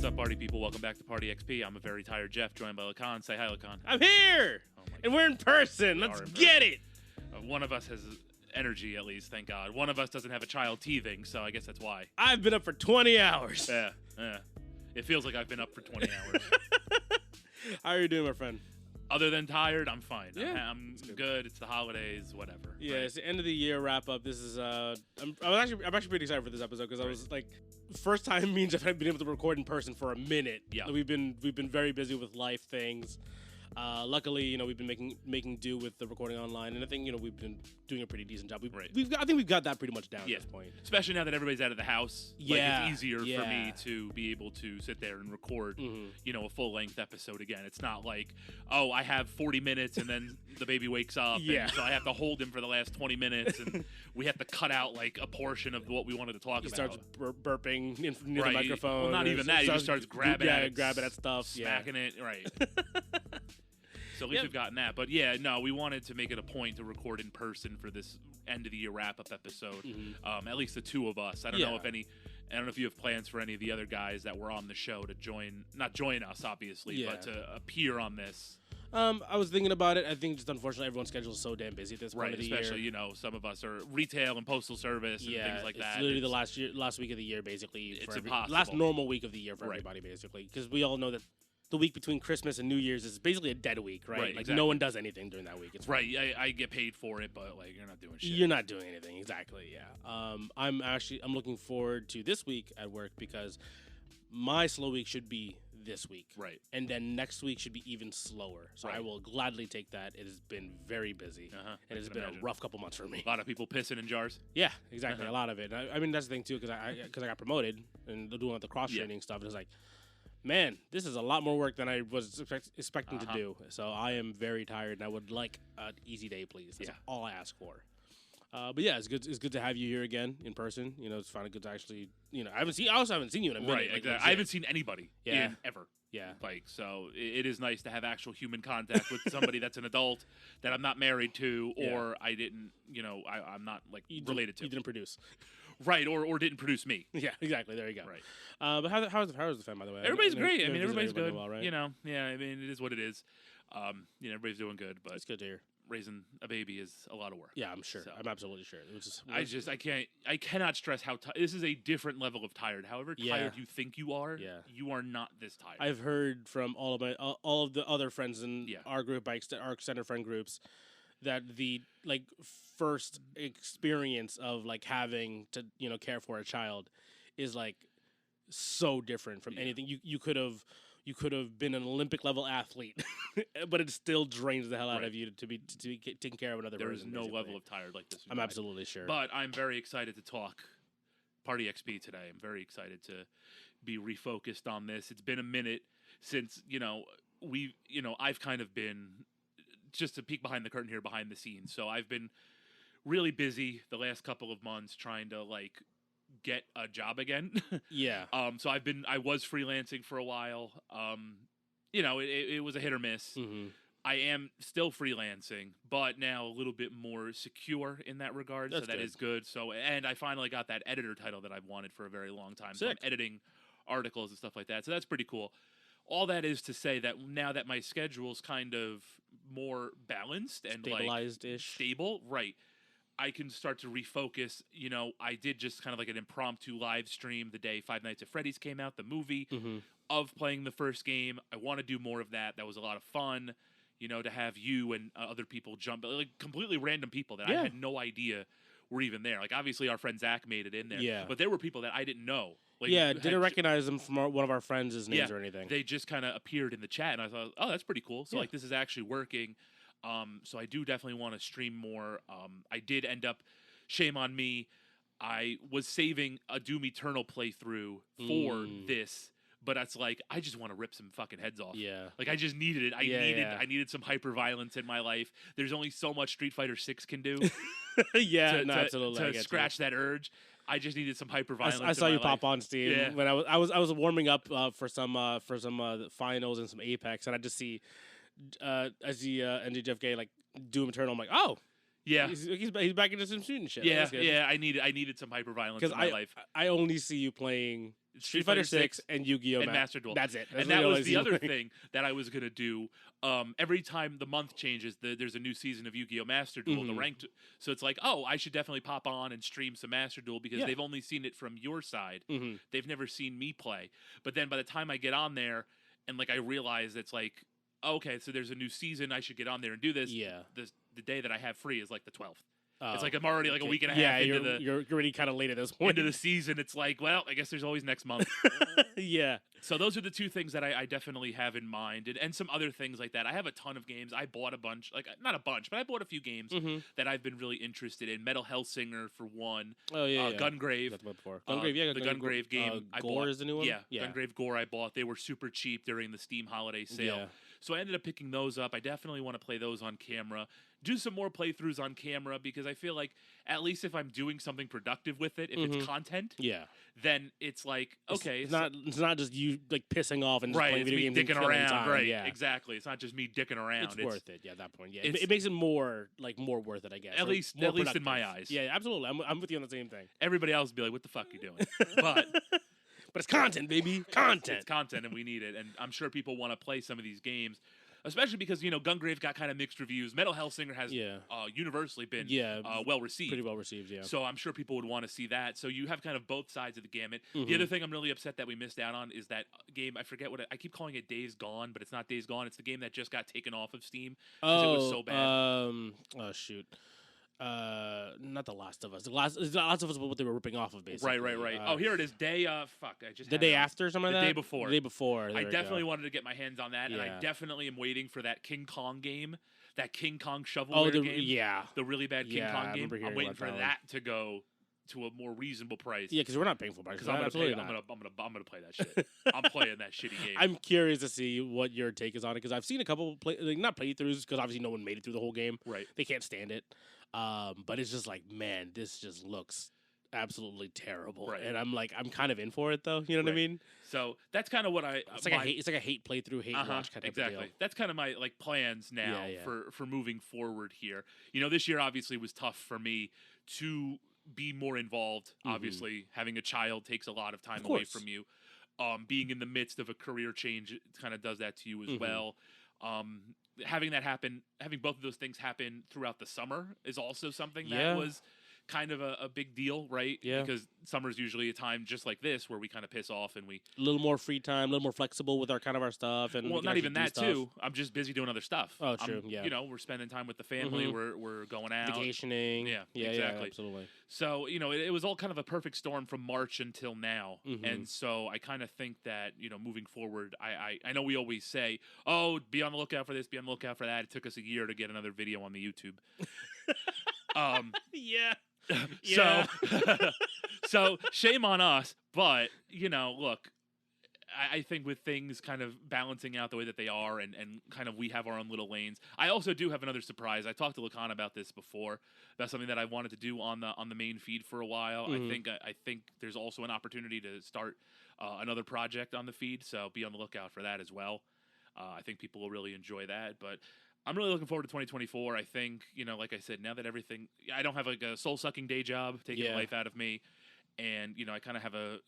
What's up, party people? Welcome back to Party XP. I'm a very tired Jeff, joined by Lakan. Say hi, Lakan. I'm here! And we're in person. Let's get it! One of us has energy, at least, thank God. One of us doesn't have a child teething, so I guess that's why. I've been up for 20 hours. Yeah. It feels like I've been up for 20 hours. How are you doing, my friend? Other than tired, I'm fine. Yeah, I'm good. It's the holidays, whatever. Yeah, right? It's the end of the year wrap up. This is I'm actually pretty excited for this episode because I was like, first time me and Jeff have been able to record in person for a minute. Yeah, we've been very busy with life things. Luckily, we've been making do with the recording online, and I think we've been doing a pretty decent job. I think we've got that pretty much down at this point. Especially now that everybody's out of the house. Yeah, like, it's easier for me to be able to sit there and record, a full length episode again. It's not like, oh, I have 40 minutes and then the baby wakes up, and so I have to hold him for the last 20 minutes, and we have to cut out like a portion of what we wanted to talk about. He starts burping near the microphone. Well, not even that. He just starts grabbing at stuff, smacking it. Right. So at least we've gotten that. But we wanted to make it a point to record in person for this end of the year wrap up episode. At least the two of us. I don't know if you have plans for any of the other guys that were on the show to not join us, obviously, but to appear on this. I was thinking about it. I think just unfortunately everyone's schedule is so damn busy at this point of the year. Especially, some of us are retail and postal service and things like that. It's literally the last week of the year, basically. It's impossible. Last normal week of the year for everybody, basically. Because we all know that the week between Christmas and New Year's is basically a dead week, right? Like, exactly. No one does anything during that week. It's right. I get paid for it, but, you're not doing shit. You're not doing anything, exactly, yeah. I'm looking forward to this week at work because my slow week should be this week. Right. And then next week should be even slower. So I will gladly take that. It has been very busy. And it's been a rough couple months for me. A lot of people pissing in jars? Yeah, exactly. A lot of it. I mean, that's the thing, too, because I got promoted and doing all the cross-training stuff. And it's like, man, this is a lot more work than I was expecting to do. So I am very tired, and I would like an easy day, please. That's all I ask for. But yeah, it's good to have you here again in person. It's finally good to actually, I also haven't seen you in a minute. Right, exactly. I haven't seen anybody in ever. Yeah. So it is nice to have actual human contact with somebody that's an adult that I'm not married to, or I didn't, I'm not related to. You didn't produce. Right, or didn't produce me. Yeah, exactly. There you go. Right. But how's the fan, by the way? Everybody's great. I mean, everybody's good. Well, right? I mean, it is what it is. Everybody's doing good, but it's good to hear. Raising a baby is a lot of work. Yeah, I'm sure. So, I'm absolutely sure. I cannot stress how this is a different level of tired. However tired you think you are, you are not this tired. I've heard from all of the other friends in our group, our extended friend groups, that the first experience of having to care for a child is so different from anything you could have. You could have been an Olympic level athlete, but it still drains the hell out of you to be taking care of another person. There is no level of tired like this. I'm absolutely sure. But I'm very excited to talk Party XP today. I'm very excited to be refocused on this. It's been a minute since, I've kind of been, just to peek behind the curtain here, behind the scenes. So I've been really busy the last couple of months trying to get a job again. So I was freelancing for a while. It was a hit or miss. I am still freelancing, but now a little bit more secure in that regard. That is good. So, and I finally got that editor title that I've wanted for a very long time. So I'm editing articles and stuff like that. So that's pretty cool. All that is to say that now that my schedule's kind of more balanced and stabilized-ish, stable, right, I can start to refocus. I did just kind of an impromptu live stream the day Five Nights at Freddy's came out, the movie, of playing the first game. I want to do more of that. That was a lot of fun, to have you and other people jump, completely random people that I had no idea were even there. Obviously our friend Zach made it in there, but there were people that I didn't know. Didn't recognize them from one of our friends' names or anything. They just kind of appeared in the chat, and I thought, oh, that's pretty cool. So, this is actually working. So I do definitely want to stream more. I did end up, shame on me, I was saving a Doom Eternal playthrough for this, but it's I just want to rip some fucking heads off. Yeah. I just needed it. I needed some hyper violence in my life. There's only so much Street Fighter 6 can do. Absolutely. To scratch that urge. I just needed some hyper violence. I saw you pop on Steam when I was warming up for some finals and some Apex, and I just see NG Jeff Gay Doom Eternal. I'm like, oh, Yeah, he's back into some shooting shit. Yeah, yeah. I needed some hyperviolence in my life. I only see you playing Street Fighter 6 and Yu-Gi-Oh! And Master Duel. That's it. And that was the other thing that I was gonna do. Every time the month changes, there's a new season of Yu-Gi-Oh! Master Duel, the ranked. So it's like, oh, I should definitely pop on and stream some Master Duel because they've only seen it from your side. They've never seen me play. But then by the time I get on there and like I realize it's like, okay, so there's a new season, I should get on there and do this. Yeah. The day that I have free is like the 12th. It's like I'm already like a week and a half you're already kind of late at this point. Into the season. It's like, well, I guess there's always next month. Yeah. So those are the two things that I definitely have in mind, and some other things like that. I have a ton of games. I bought a bunch, like not a bunch, but I bought a few games that I've been really interested in. Metal Hellsinger for one. Oh yeah. Gungrave. Gungrave, yeah. The Gungrave game. Gore is the new one. Yeah. Gungrave Gore I bought. They were super cheap during the Steam holiday sale. Yeah. So I ended up picking those up. I definitely want to play those on camera. Do some more playthroughs on camera because I feel like at least if I'm doing something productive with it, if it's content, then it's like okay, it's not just you like pissing off and just playing video games dicking around, time. Right? Yeah. Exactly. It's not just me dicking around. It's worth it. Yeah, at that point. Yeah, it makes it more worth it, I guess. At least in my eyes. Yeah, absolutely. I'm with you on the same thing. Everybody else would be like, "What the fuck are you doing?" But it's content, baby. Content. It's content, and we need it. And I'm sure people want to play some of these games. Especially because, Gungrave got kind of mixed reviews. Metal Hellsinger has universally been well received. Pretty well received, yeah. So I'm sure people would want to see that. So you have kind of both sides of the gamut. The other thing I'm really upset that we missed out on is that game, I forget I keep calling it Days Gone, but it's not Days Gone. It's the game that just got taken off of Steam because it was so bad. Oh, shoot. Not The Last of Us. The Last of Us was what they were ripping off of, basically. Right. Here it is. Day. The day after, something like that. The day before. The day before. I definitely wanted to get my hands on that, and I definitely am waiting for that King Kong game, that King Kong shovelware game. Yeah. The really bad King Kong game. I'm waiting for that to go to a more reasonable price. Yeah, because we're not paying full price. Because I'm gonna play that shit. I'm playing that shitty game. I'm curious to see what your take is on it because I've seen a couple not playthroughs because obviously no one made it through the whole game. Right. They can't stand it. But it's just like, man, this just looks absolutely terrible. Right. And I'm kind of in for it though. You know what I mean? So that's kind of what it's like a hate playthrough, hate watch kind of deal. That's kind of my plans now for moving forward here. This year obviously was tough for me to be more involved. Obviously, having a child takes a lot of time away from you. Being in the midst of a career change kind of does that to you as well. Having both of those things happen throughout the summer is also something that was kind of a big deal, right? Yeah. Because summer is usually a time just like this where we kind of piss off and we a little more free time, a little more flexible with our stuff, and not even that too. I'm just busy doing other stuff. Oh, true. We're spending time with the family. We're going out, vacationing. Yeah, exactly. Absolutely. So it was all kind of a perfect storm from March until now, and so I kind of think that moving forward, I know we always say, oh, be on the lookout for this, be on the lookout for that. It took us a year to get another video on the YouTube. So shame on us, but look, I think with things kind of balancing out the way that they are and kind of we have our own little lanes. I also do have another surprise. I talked to Lakan about this before, about something that I wanted to do on the main feed for a while. I think there's also an opportunity to start another project on the feed, so be on the lookout for that as well. I think people will really enjoy that, but I'm really looking forward to 2024. I think, like I said, now that I don't have like a soul-sucking day job taking the life out of me, and, I kind of have a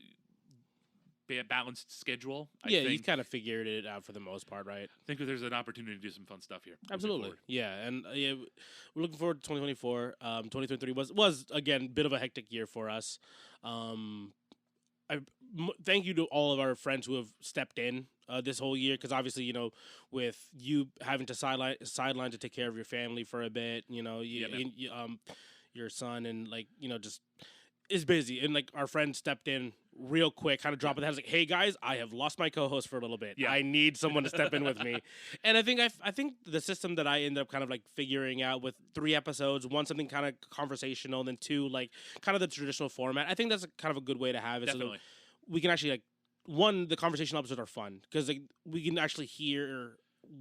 balanced schedule. You kind of figured it out for the most part, right? I think that there's an opportunity to do some fun stuff here. Absolutely. Yeah, and we're looking forward to 2024. 2023 was, again, a bit of a hectic year for us. Thank you to all of our friends who have stepped in this whole year, because obviously, with you having to sideline to take care of your family for a bit, your son and just is busy, and our friend stepped in real quick, kind of dropping the head, like, "Hey guys, I have lost my co-host for a little bit. Yeah. I need someone to step in with me." And I think the system that I ended up kind of figuring out with 3 episodes, 1 something kind of conversational, then 2 kind of the traditional format. I think that's kind of a good way to have it. Definitely. So we can actually 1, the conversational episodes are fun because we can actually hear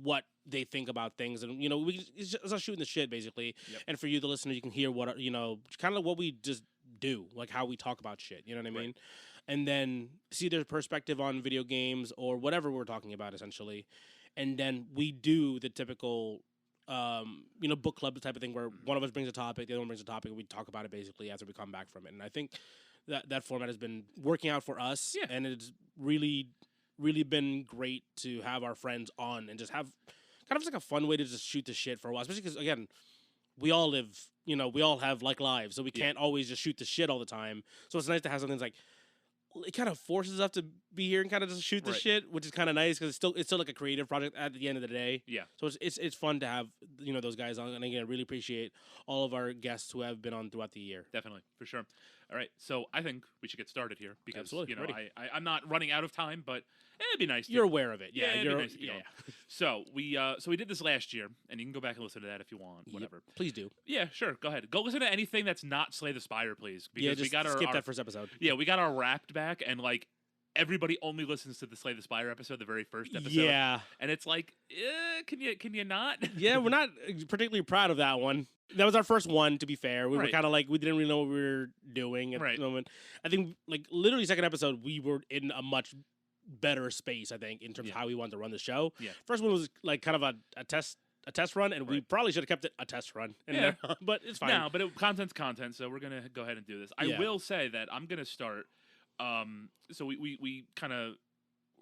what they think about things, and it's just shooting the shit basically. Yep. And for you, the listener, you can hear what kind of what we just do, how we talk about shit. You know what I mean? Right. And then see their perspective on video games or whatever we're talking about, essentially. And then we do the typical book club type of thing where one of us brings a topic, the other one brings a topic, and we talk about it basically after we come back from it. And I think that format has been working out for us, and it's really, really been great to have our friends on and just have kind of like a fun way to just shoot the shit for a while, especially because, again, we all live, we all have like lives, so we can't always just shoot the shit all the time. So it's nice to have something that's like, it kind of forces us to be here and kind of just shoot the shit, which is kind of nice because it's still like a creative project at the end of the day. Yeah. So it's fun to have those guys on, and again, I really appreciate all of our guests who have been on throughout the year. Definitely, for sure. All right, so I think we should get started here because I'm not running out of time, but it'd be nice. You're aware of it, yeah. It'd be nice to get on. So we did this last year, and you can go back and listen to that if you want. Whatever. Yep, please do. Yeah, sure. Go ahead. Go listen to anything that's not Slay the Spire, please. Because we got skip that first episode. Yeah, we got our Wrapped back, and like everybody only listens to the Slay the Spire episode, the very first episode. Yeah, and it's like, can you not? Yeah, we're not particularly proud of that one. That was our first one, to be fair. We were kind of like, we didn't really know what we were doing at the moment. I think, like, literally second episode, we were in a much better space, I think, in terms of how we wanted to run the show. Yeah. First one was, like, kind of a test run, and we probably should have kept it a test run. But it's fine. No, but content's content, so we're going to go ahead and do this. I will say that I'm going to start, so we kind of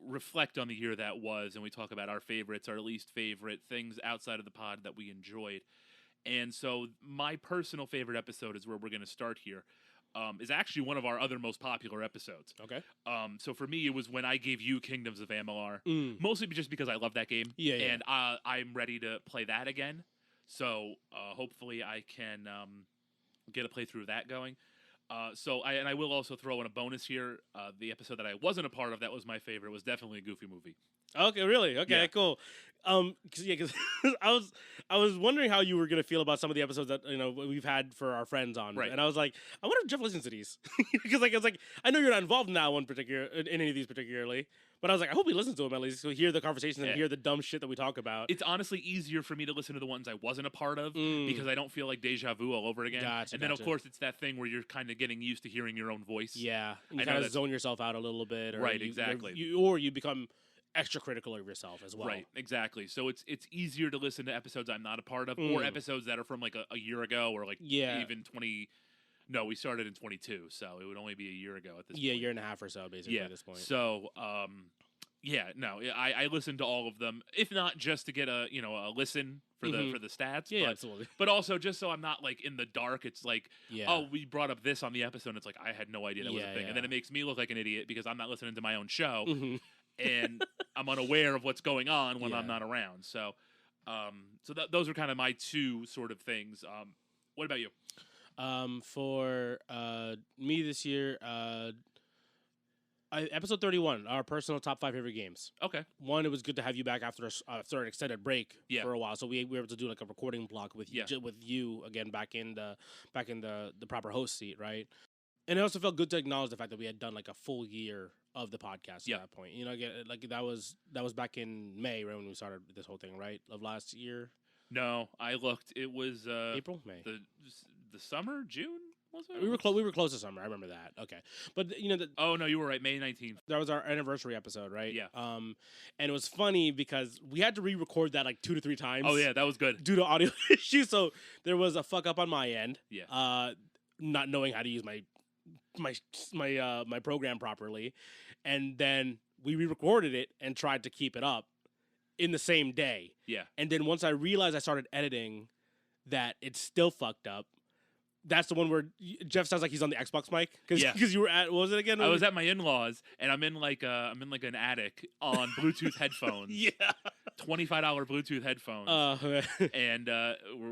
reflect on the year that was, and we talk about our favorites, our least favorite, things outside of the pod that we enjoyed. And so my personal favorite episode is where we're going to start here. Is actually one of our other most popular episodes. Okay. So for me, it was when I gave you Kingdoms of Amalur, mostly just because I love that game. Yeah. And I'm ready to play that again. So hopefully I can get a playthrough of that going. I will also throw in a bonus here. The episode that I wasn't a part of that was my favorite was definitely a Goofy movie. Okay, really? Okay, cool. Because I was wondering how you were gonna feel about some of the episodes that we've had for our friends on, and I was like, I wonder if Jeff listens to these because I was like, I know you're not involved in that one in any of these particularly, but I was like, I hope he listens to them at least, so hear the conversations and hear the dumb shit that we talk about. It's honestly easier for me to listen to the ones I wasn't a part of because I don't feel like deja vu all over again. Gotcha, and then of course it's that thing where you're kind of getting used to hearing your own voice. Yeah, you kind of zone yourself out a little bit, or exactly, or you become extra critical of yourself as well. Right, exactly. So it's easier to listen to episodes I'm not a part of, or episodes that are from like a year ago, or like even 20. No, we started in 22, so it would only be a year ago at this point. Yeah, year and a half or so, basically, at this point. So, I listened to all of them, if not just to get a listen for the stats. Yeah, absolutely. But also just so I'm not like in the dark. It's like, oh, we brought up this on the episode. It's like I had no idea that was a thing, and then it makes me look like an idiot because I'm not listening to my own show. And I'm unaware of what's going on when I'm not around. So, those are kind of my two sort of things. What about you? For me this year, episode 31, our personal top 5 favorite games. Okay. One, it was good to have you back after an extended break for a while, so we were able to do like a recording block with you again back in the proper host seat, right? And it also felt good to acknowledge the fact that we had done like a full year of the podcast at that point. Again, like that was back in May, right, when we started this whole thing, right, of last year. No, I looked. It was April, May, the summer, June. Was it? We were close to summer. I remember that. Okay, but oh no, you were right. May 19th. That was our anniversary episode, right? Yeah. And it was funny because we had to re-record that like 2 to 3 times. Oh yeah, that was good due to audio issues. So there was a fuck up on my end. Yeah. Not knowing how to use my program properly, and then we re-recorded it and tried to keep it up in the same day. Yeah. And then once I realized I started editing that it's still fucked up. That's the one where Jeff sounds like he's on the Xbox mic because you were at, what was it again? I was at my in-laws and I'm in like an attic on Bluetooth headphones. Yeah. $25 Bluetooth headphones. And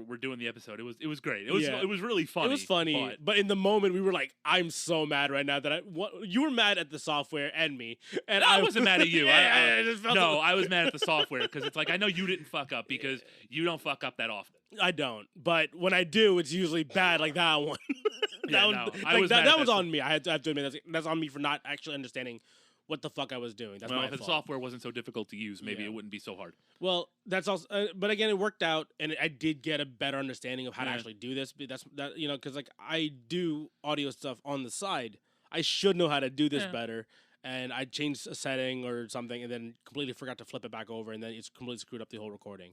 we're doing the episode. It was great. It was really funny. It was funny, but in the moment we were like, I'm so mad right now that you were mad at the software and me, and I wasn't mad at you. I was mad at the software because it's like I know you didn't fuck up because you don't fuck up that often. I don't, but when I do, it's usually bad, like that one. That was on me. I have to admit that's on me for not actually understanding what the fuck I was doing. That's my fault. If the software wasn't so difficult to use, maybe it wouldn't be so hard. Well, that's also, but again, it worked out, and I did get a better understanding of how to actually do this. Because like I do audio stuff on the side. I should know how to do this better. And I changed a setting or something, and then completely forgot to flip it back over, and then it's completely screwed up the whole recording.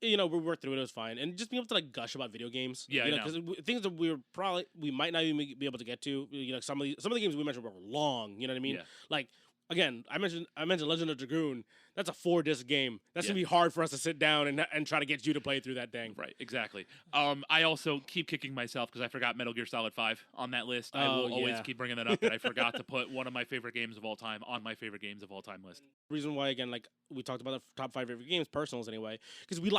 we worked through it. It was fine, and just being able to like gush about video games. Yeah, because things that we might not even be able to get to. Some of the games we mentioned were long. You know what I mean? Yeah. Like again, I mentioned Legend of Dragoon. That's a 4-disc game. That's gonna be hard for us to sit down and try to get you to play through that thing. Right, exactly. I also keep kicking myself because I forgot Metal Gear Solid 5 on that list. I will always keep bringing that up, that I forgot to put one of my favorite games of all time on my favorite games of all time list. Reason why, again, like we talked about the top 5 favorite games, personals anyway, because we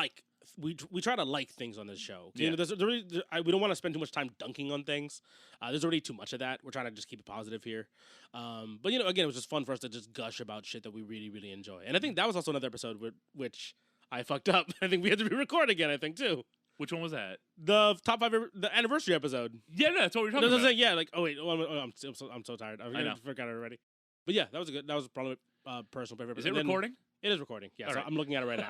try to like things on this show. Yeah. We don't want to spend too much time dunking on things. There's already too much of that. We're trying to just keep it positive here. But again, it was just fun for us to just gush about shit that we really, really enjoy. And I think that was also another episode which I fucked up. I think we had to re-record again, I think, too. Which one was that? The top 5, the anniversary episode. Yeah, no, that's what we were talking about. Yeah, like, I'm so tired. I forgot it already. But yeah, that was probably personal favorite. Is it recording? It is recording. Yeah, so right. I'm looking at it right now.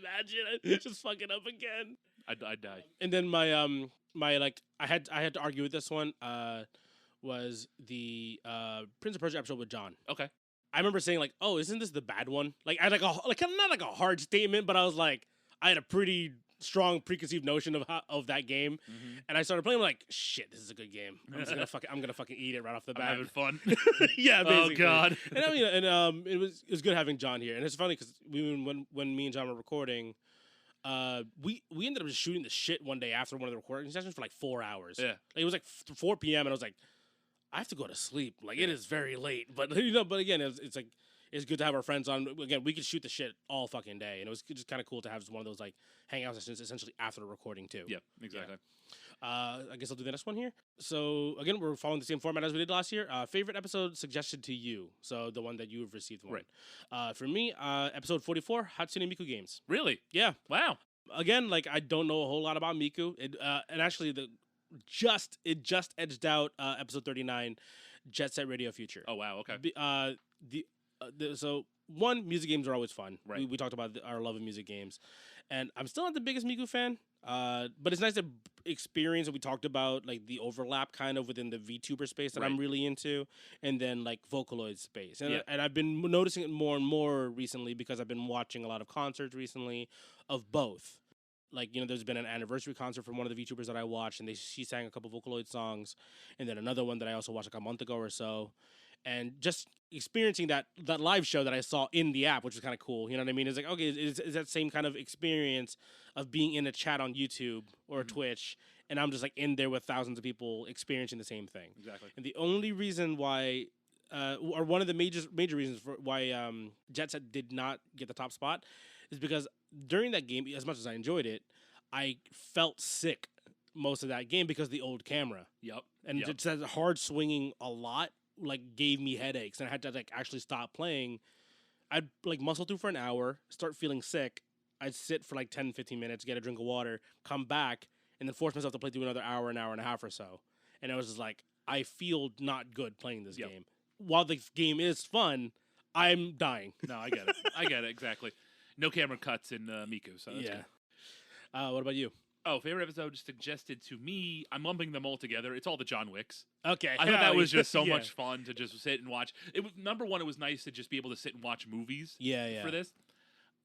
Imagine it just fucking up again. I'd die. And then my like I had to argue with this one. Was the Prince of Persia episode with John. Okay. I remember saying like, "Oh, isn't this the bad one?" Like I had not like a hard statement, but I was like, I had a pretty strong preconceived notion of that game, and I started playing. I'm like, shit, this is a good game. I'm gonna fucking eat it right off the bat. I'm having fun. Yeah. Basically. Oh god. And I mean, it was good having John here, and it's funny because when me and John were recording, we ended up just shooting the shit one day after one of the recording sessions for like 4 hours. Yeah. Like, it was like 4 p.m. and I was like, I have to go to sleep. Like it is very late, but but again, it's like. It's good to have our friends on. Again, we could shoot the shit all fucking day, and it was just kind of cool to have one of those like hangout sessions, essentially after the recording too. Yep, exactly. Yeah. I guess I'll do the next one here. So again, we're following the same format as we did last year. Favorite episode suggested to you, so the one that you have received one. Right. For me, episode 44, Hatsune Miku games. Really? Yeah. Wow. Again, like I don't know a whole lot about Miku. And actually it just edged out episode 39, Jet Set Radio Future. Oh wow. Okay. So one, music games are always fun. Right. We talked about our love of music games, and I'm still not the biggest Miku fan. But it's nice to experience. We talked about like the overlap kind of within the VTuber space that I'm really into, and then like Vocaloid space. And I've been noticing it more and more recently because I've been watching a lot of concerts recently of both. Like, there's been an anniversary concert from one of the VTubers that I watched, and she sang a couple Vocaloid songs, and then another one that I also watched like a month ago or so. And just experiencing that live show that I saw in the app, which was kind of cool. You know what I mean? It's like, okay, is that same kind of experience of being in a chat on YouTube or Twitch, and I'm just like in there with thousands of people experiencing the same thing. Exactly. And the only reason why, or one of the major reasons for why Jet Set did not get the top spot is because during that game, as much as I enjoyed it, I felt sick most of that game because of the old camera. Yep. And it's that hard swinging a lot. Like gave me headaches, and I had to like actually stop playing. I'd like muscle through for an hour, start feeling sick. I'd sit for like 10-15 minutes, get a drink of water, come back, and then force myself to play through another hour and a half or so. And I was just like, I feel not good playing this game. While the game is fun, I'm dying. No, I get it. I get it, exactly. No camera cuts in Miku, so that's good. What about you? Oh, favorite episode suggested to me. I'm lumping them all together. It's all the John Wicks. Okay. I thought that was just so much fun to just sit and watch. It was number one. It was nice to just be able to sit and watch movies. For this.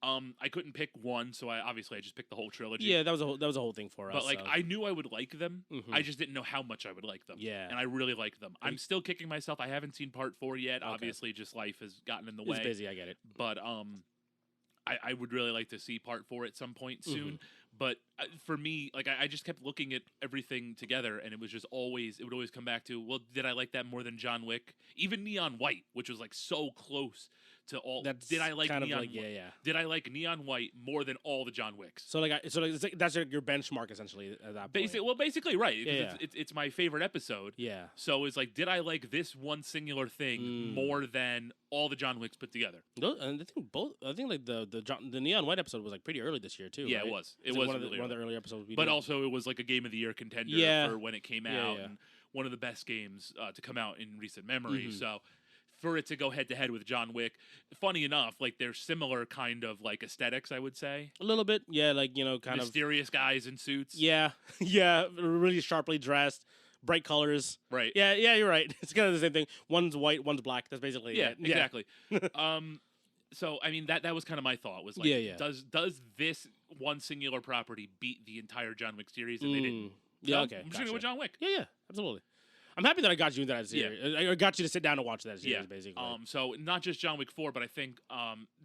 I couldn't pick one, so I just picked the whole trilogy. Yeah, that was a whole thing for us. But like, I knew I would like them. I just didn't know how much I would like them. Yeah, and I really like them. I'm still kicking myself. I haven't seen part 4 yet. Okay. Obviously, just life has gotten in the way. It's busy. I get it. But I would really like to see part 4 at some point soon. But for me, like I just kept looking at everything together, and it would always come back to, well, did I like that more than John Wick? Even Neon White, which was like so close to all. Did I like Neon White? Did I like Neon White more than all the John Wicks? So that's your benchmark essentially at that point. Basically, right. It's my favorite episode. Yeah. So it's like, did I like this one singular thing more than all the John Wicks put together? And I think like the Neon White episode was like pretty early this year too. Yeah, right? it was. It was was one of the early episodes. But also, it was like a Game of the Year contender for when it came out, and one of the best games to come out in recent memory. So, for it to go head to head with John Wick, funny enough, like they're similar kind of like aesthetics, I would say. A little bit, like kind mysterious guys in suits. Yeah, really sharply dressed. Bright colors. Right. Yeah, you're right. It's kind of the same thing. One's white, one's black. That's basically it. Exactly. So I mean that was kind of my thought was like, does this one singular property beat the entire John Wick series? And they didn't. Yeah, so okay. I'm just gonna go with John Wick. Yeah, absolutely. I'm happy that I got you into that series. I got you to sit down and watch that series, basically. So not just John Wick 4, but I think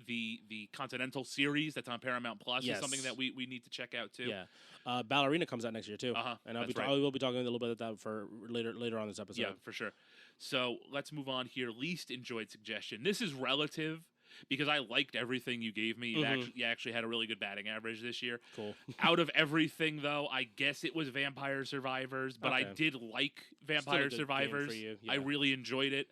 the Continental series that's on Paramount Plus is something that we need to check out too. Yeah, Ballerina comes out next year too. And I will be talking a little bit about that for later on this episode. Yeah, for sure. So let's move on here. Least enjoyed suggestion. This is relative because I liked everything you gave me. You actually had a really good batting average this year. Cool. Out of everything, though, I guess it was Vampire Survivors, but I did like Vampire Survivors. I really enjoyed it.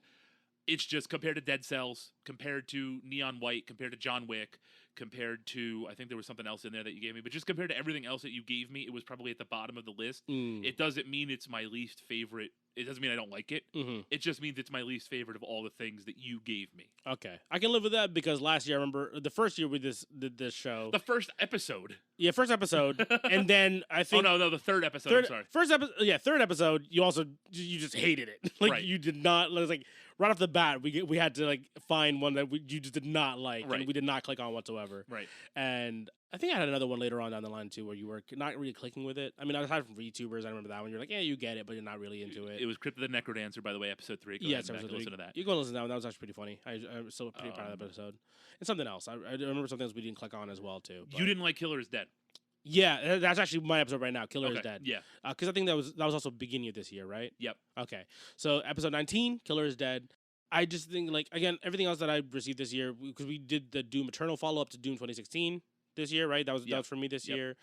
It's just compared to Dead Cells, compared to Neon White, compared to John Wick, compared to, I think there was something else in there that you gave me, but just compared to everything else that you gave me, it was probably at the bottom of the list. It doesn't mean it's my least favorite. It doesn't mean I don't like it. It just means it's my least favorite of all the things that you gave me. Okay. I can live with that because last year, I remember the first year we did this show. The first episode. Yeah, first episode. And then I think... Oh, no, the third episode. I'm sorry. Third episode, you just hated it. Like, you did not... It was like, right off the bat, we had to, like, find one that you just did not like. And we did not click on whatsoever. Right. And I think I had another one later on down the line, too, where you were not really clicking with it. I mean, aside from VTubers, I remember that one. You're like, yeah, you get it, but you're not really into it. It was Crypt of the Necrodancer, by the way, episode 3. Go ahead and listen to that. You go and listen to that one. That was actually pretty funny. I'm still pretty proud of that episode. And something else. I remember something else we didn't click on as well, too. But you didn't like Killer is Dead. Yeah, that's actually my episode right now. Killer is Dead. Yeah. Because I think that was also beginning of this year, right? Yep. Okay. So episode 19, Killer is Dead. I just think, like, again, everything else that I received this year, because we did the Doom Eternal follow-up to Doom 2016 this year, right? That was for me this year.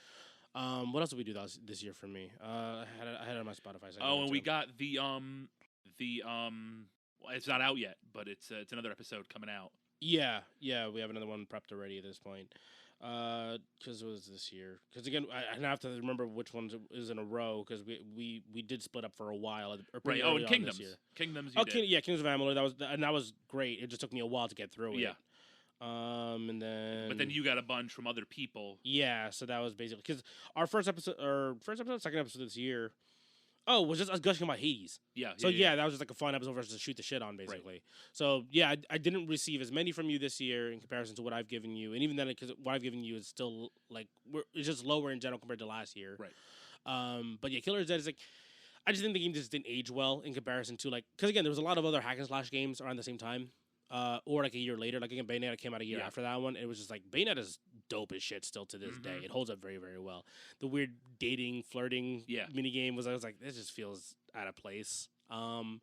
What else did we do this year for me? I had it on my Spotify. And we got the it's not out yet, but it's another episode coming out. Yeah, we have another one prepped already at this point. Because it was this year. Because again, I have to remember which ones is in a row. Because we did split up for a while. Right. Oh, and Kingdoms. Kingdoms. Kingdoms of Amalur. That was great. It just took me a while to get through it. Yeah. And then. But then you got a bunch from other people. Yeah. So that was basically because our second episode this year. Oh, was just us gushing about Hades. Yeah. So that was just like a fun episode for us to shoot the shit on, basically. Right. So yeah, I didn't receive as many from you this year in comparison to what I've given you, and even then, because what I've given you is still like it's just lower in general compared to last year. Right. But yeah, Killer is Dead is like, I just think the game just didn't age well in comparison to like, because again, there was a lot of other hack and slash games around the same time. Or like a year later, like again, Bayonetta came out a year after that one. It was just like Bayonetta's dope as shit still to this day. It holds up very, very well. The weird dating, flirting mini game I was like, this just feels out of place. I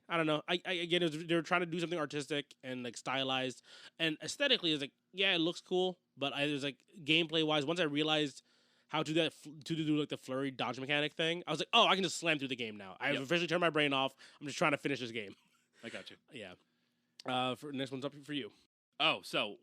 don't know. I again, they were trying to do something artistic and like stylized, and aesthetically, it's like it looks cool. But it was like gameplay wise, once I realized how to do like the flurry dodge mechanic thing, I was like, oh, I can just slam through the game now. I've officially turned my brain off. I'm just trying to finish this game. I got you. Yeah. For next one's up for you. Oh, so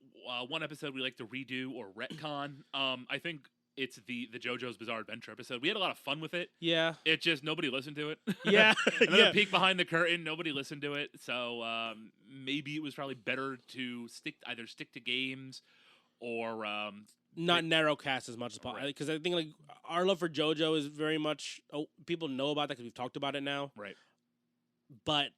one episode we like to redo or retcon. I think it's the JoJo's Bizarre Adventure episode. We had a lot of fun with it. Yeah. It just nobody listened to it. Yeah. Another peek behind the curtain. Nobody listened to it. So maybe it was probably better to either stick to games or not narrowcast as much as possible. Because I think like our love for JoJo is very much people know about that because we've talked about it now. Right. But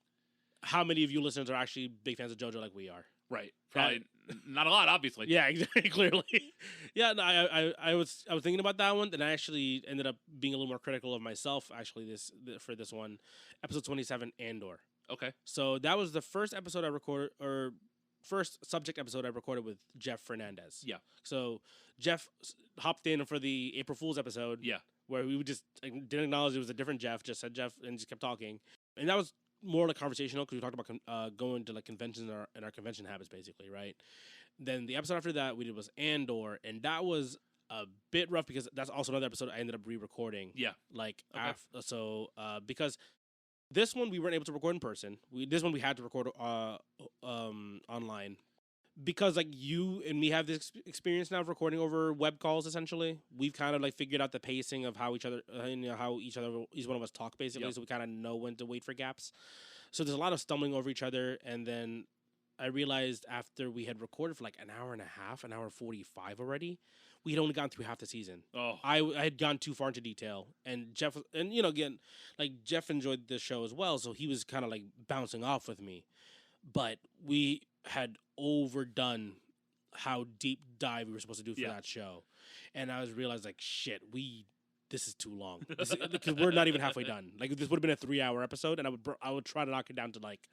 how many of you listeners are actually big fans of JoJo like we are? Right. Probably not a lot, obviously. Yeah, exactly. Clearly. Yeah, no, I was thinking about that one, and I actually ended up being a little more critical of myself actually for this one, episode 27, Andor. Okay. So that was the first episode I recorded, or first subject episode I recorded with Jeff Fernandez. Yeah. So Jeff hopped in for the April Fool's episode. Yeah. Where we just didn't acknowledge it was a different Jeff, just said Jeff, and just kept talking. And that was more like conversational because we talked about going to like conventions and our convention habits, basically, right? Then the episode after that we did was Andor, and that was a bit rough because that's also another episode I ended up re-recording. Yeah. Like, because this one we weren't able to record in person. This one we had to record online. Because like you and me have this experience now of recording over web calls, essentially, we've kind of like figured out the pacing of how each one of us talk, basically. Yep. So we kind of know when to wait for gaps. So there's a lot of stumbling over each other, and then I realized after we had recorded for like an hour and a half, an hour 45 already, we had only gone through half the season. Oh, I had gone too far into detail, and Jeff, and again, like Jeff enjoyed the show as well, so he was kind of like bouncing off with me, but we had overdone how deep dive we were supposed to do for that show. And I was realized, like, shit, this is too long. Because we're not even halfway done. Like, this would have been a 3-hour episode, and I would try to knock it down to, like,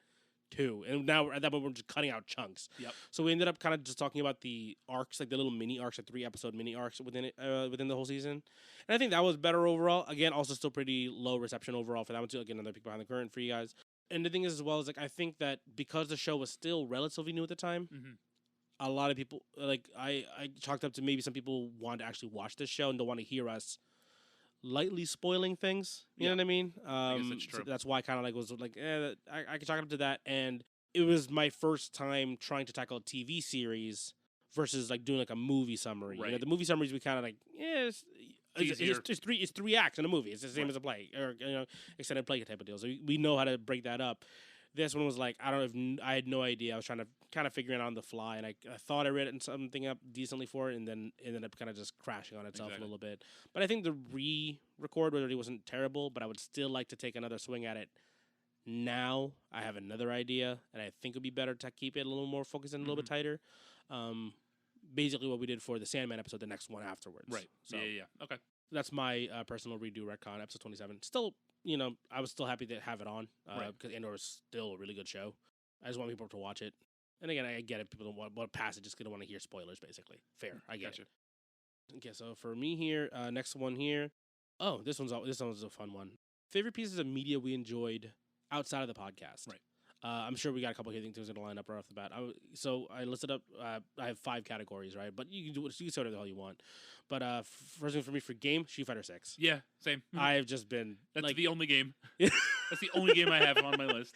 2. And now, at that point, we're just cutting out chunks. Yep. So we ended up kind of just talking about the arcs, like the little mini arcs, like 3-episode mini arcs within the whole season. And I think that was better overall. Again, also still pretty low reception overall for that one, too. Again, another peek behind the curtain for you guys. And the thing is, as well, is, like, I think that because the show was still relatively new at the time, a lot of people, like, I chalked up to maybe some people want to actually watch this show and don't want to hear us lightly spoiling things. You know what I mean? I guess that's true. So that's why I kind of like was like, I could chalk it up to that. And it was my first time trying to tackle a TV series versus like doing like a movie summary. Right. You know, the movie summaries we kind of like, it's 3 acts in a movie. It's the same as a play or extended play type of deal. So we know how to break that up. This one was like, I had no idea. I was trying to kind of figure it out on the fly, and I thought I read something up decently for it, and then it ended up kind of just crashing on itself a little bit. But I think the re-record really wasn't terrible, but I would still like to take another swing at it. Now I have another idea, and I think it would be better to keep it a little more focused and a little bit tighter. Basically what we did for the Sandman episode, the next one afterwards. Right. So, yeah. Okay. That's my personal redo retcon, episode 27. Still, I was still happy to have it on because Andor is still a really good show. I just want people to watch it. And again, I get it. People don't want to pass it just because they don't want to hear spoilers, basically. Fair. I get it. Okay, so for me here, next one here. Oh, this one's a fun one. Favorite pieces of media we enjoyed outside of the podcast. Right. I'm sure we got a couple of things going to line up right off the bat. So I listed up, I have 5 categories, right? But you can do whatever the hell you want. But first thing for me for game, Street Fighter 6. Yeah, same. I have just been... That's the only game. That's the only game I have on my list.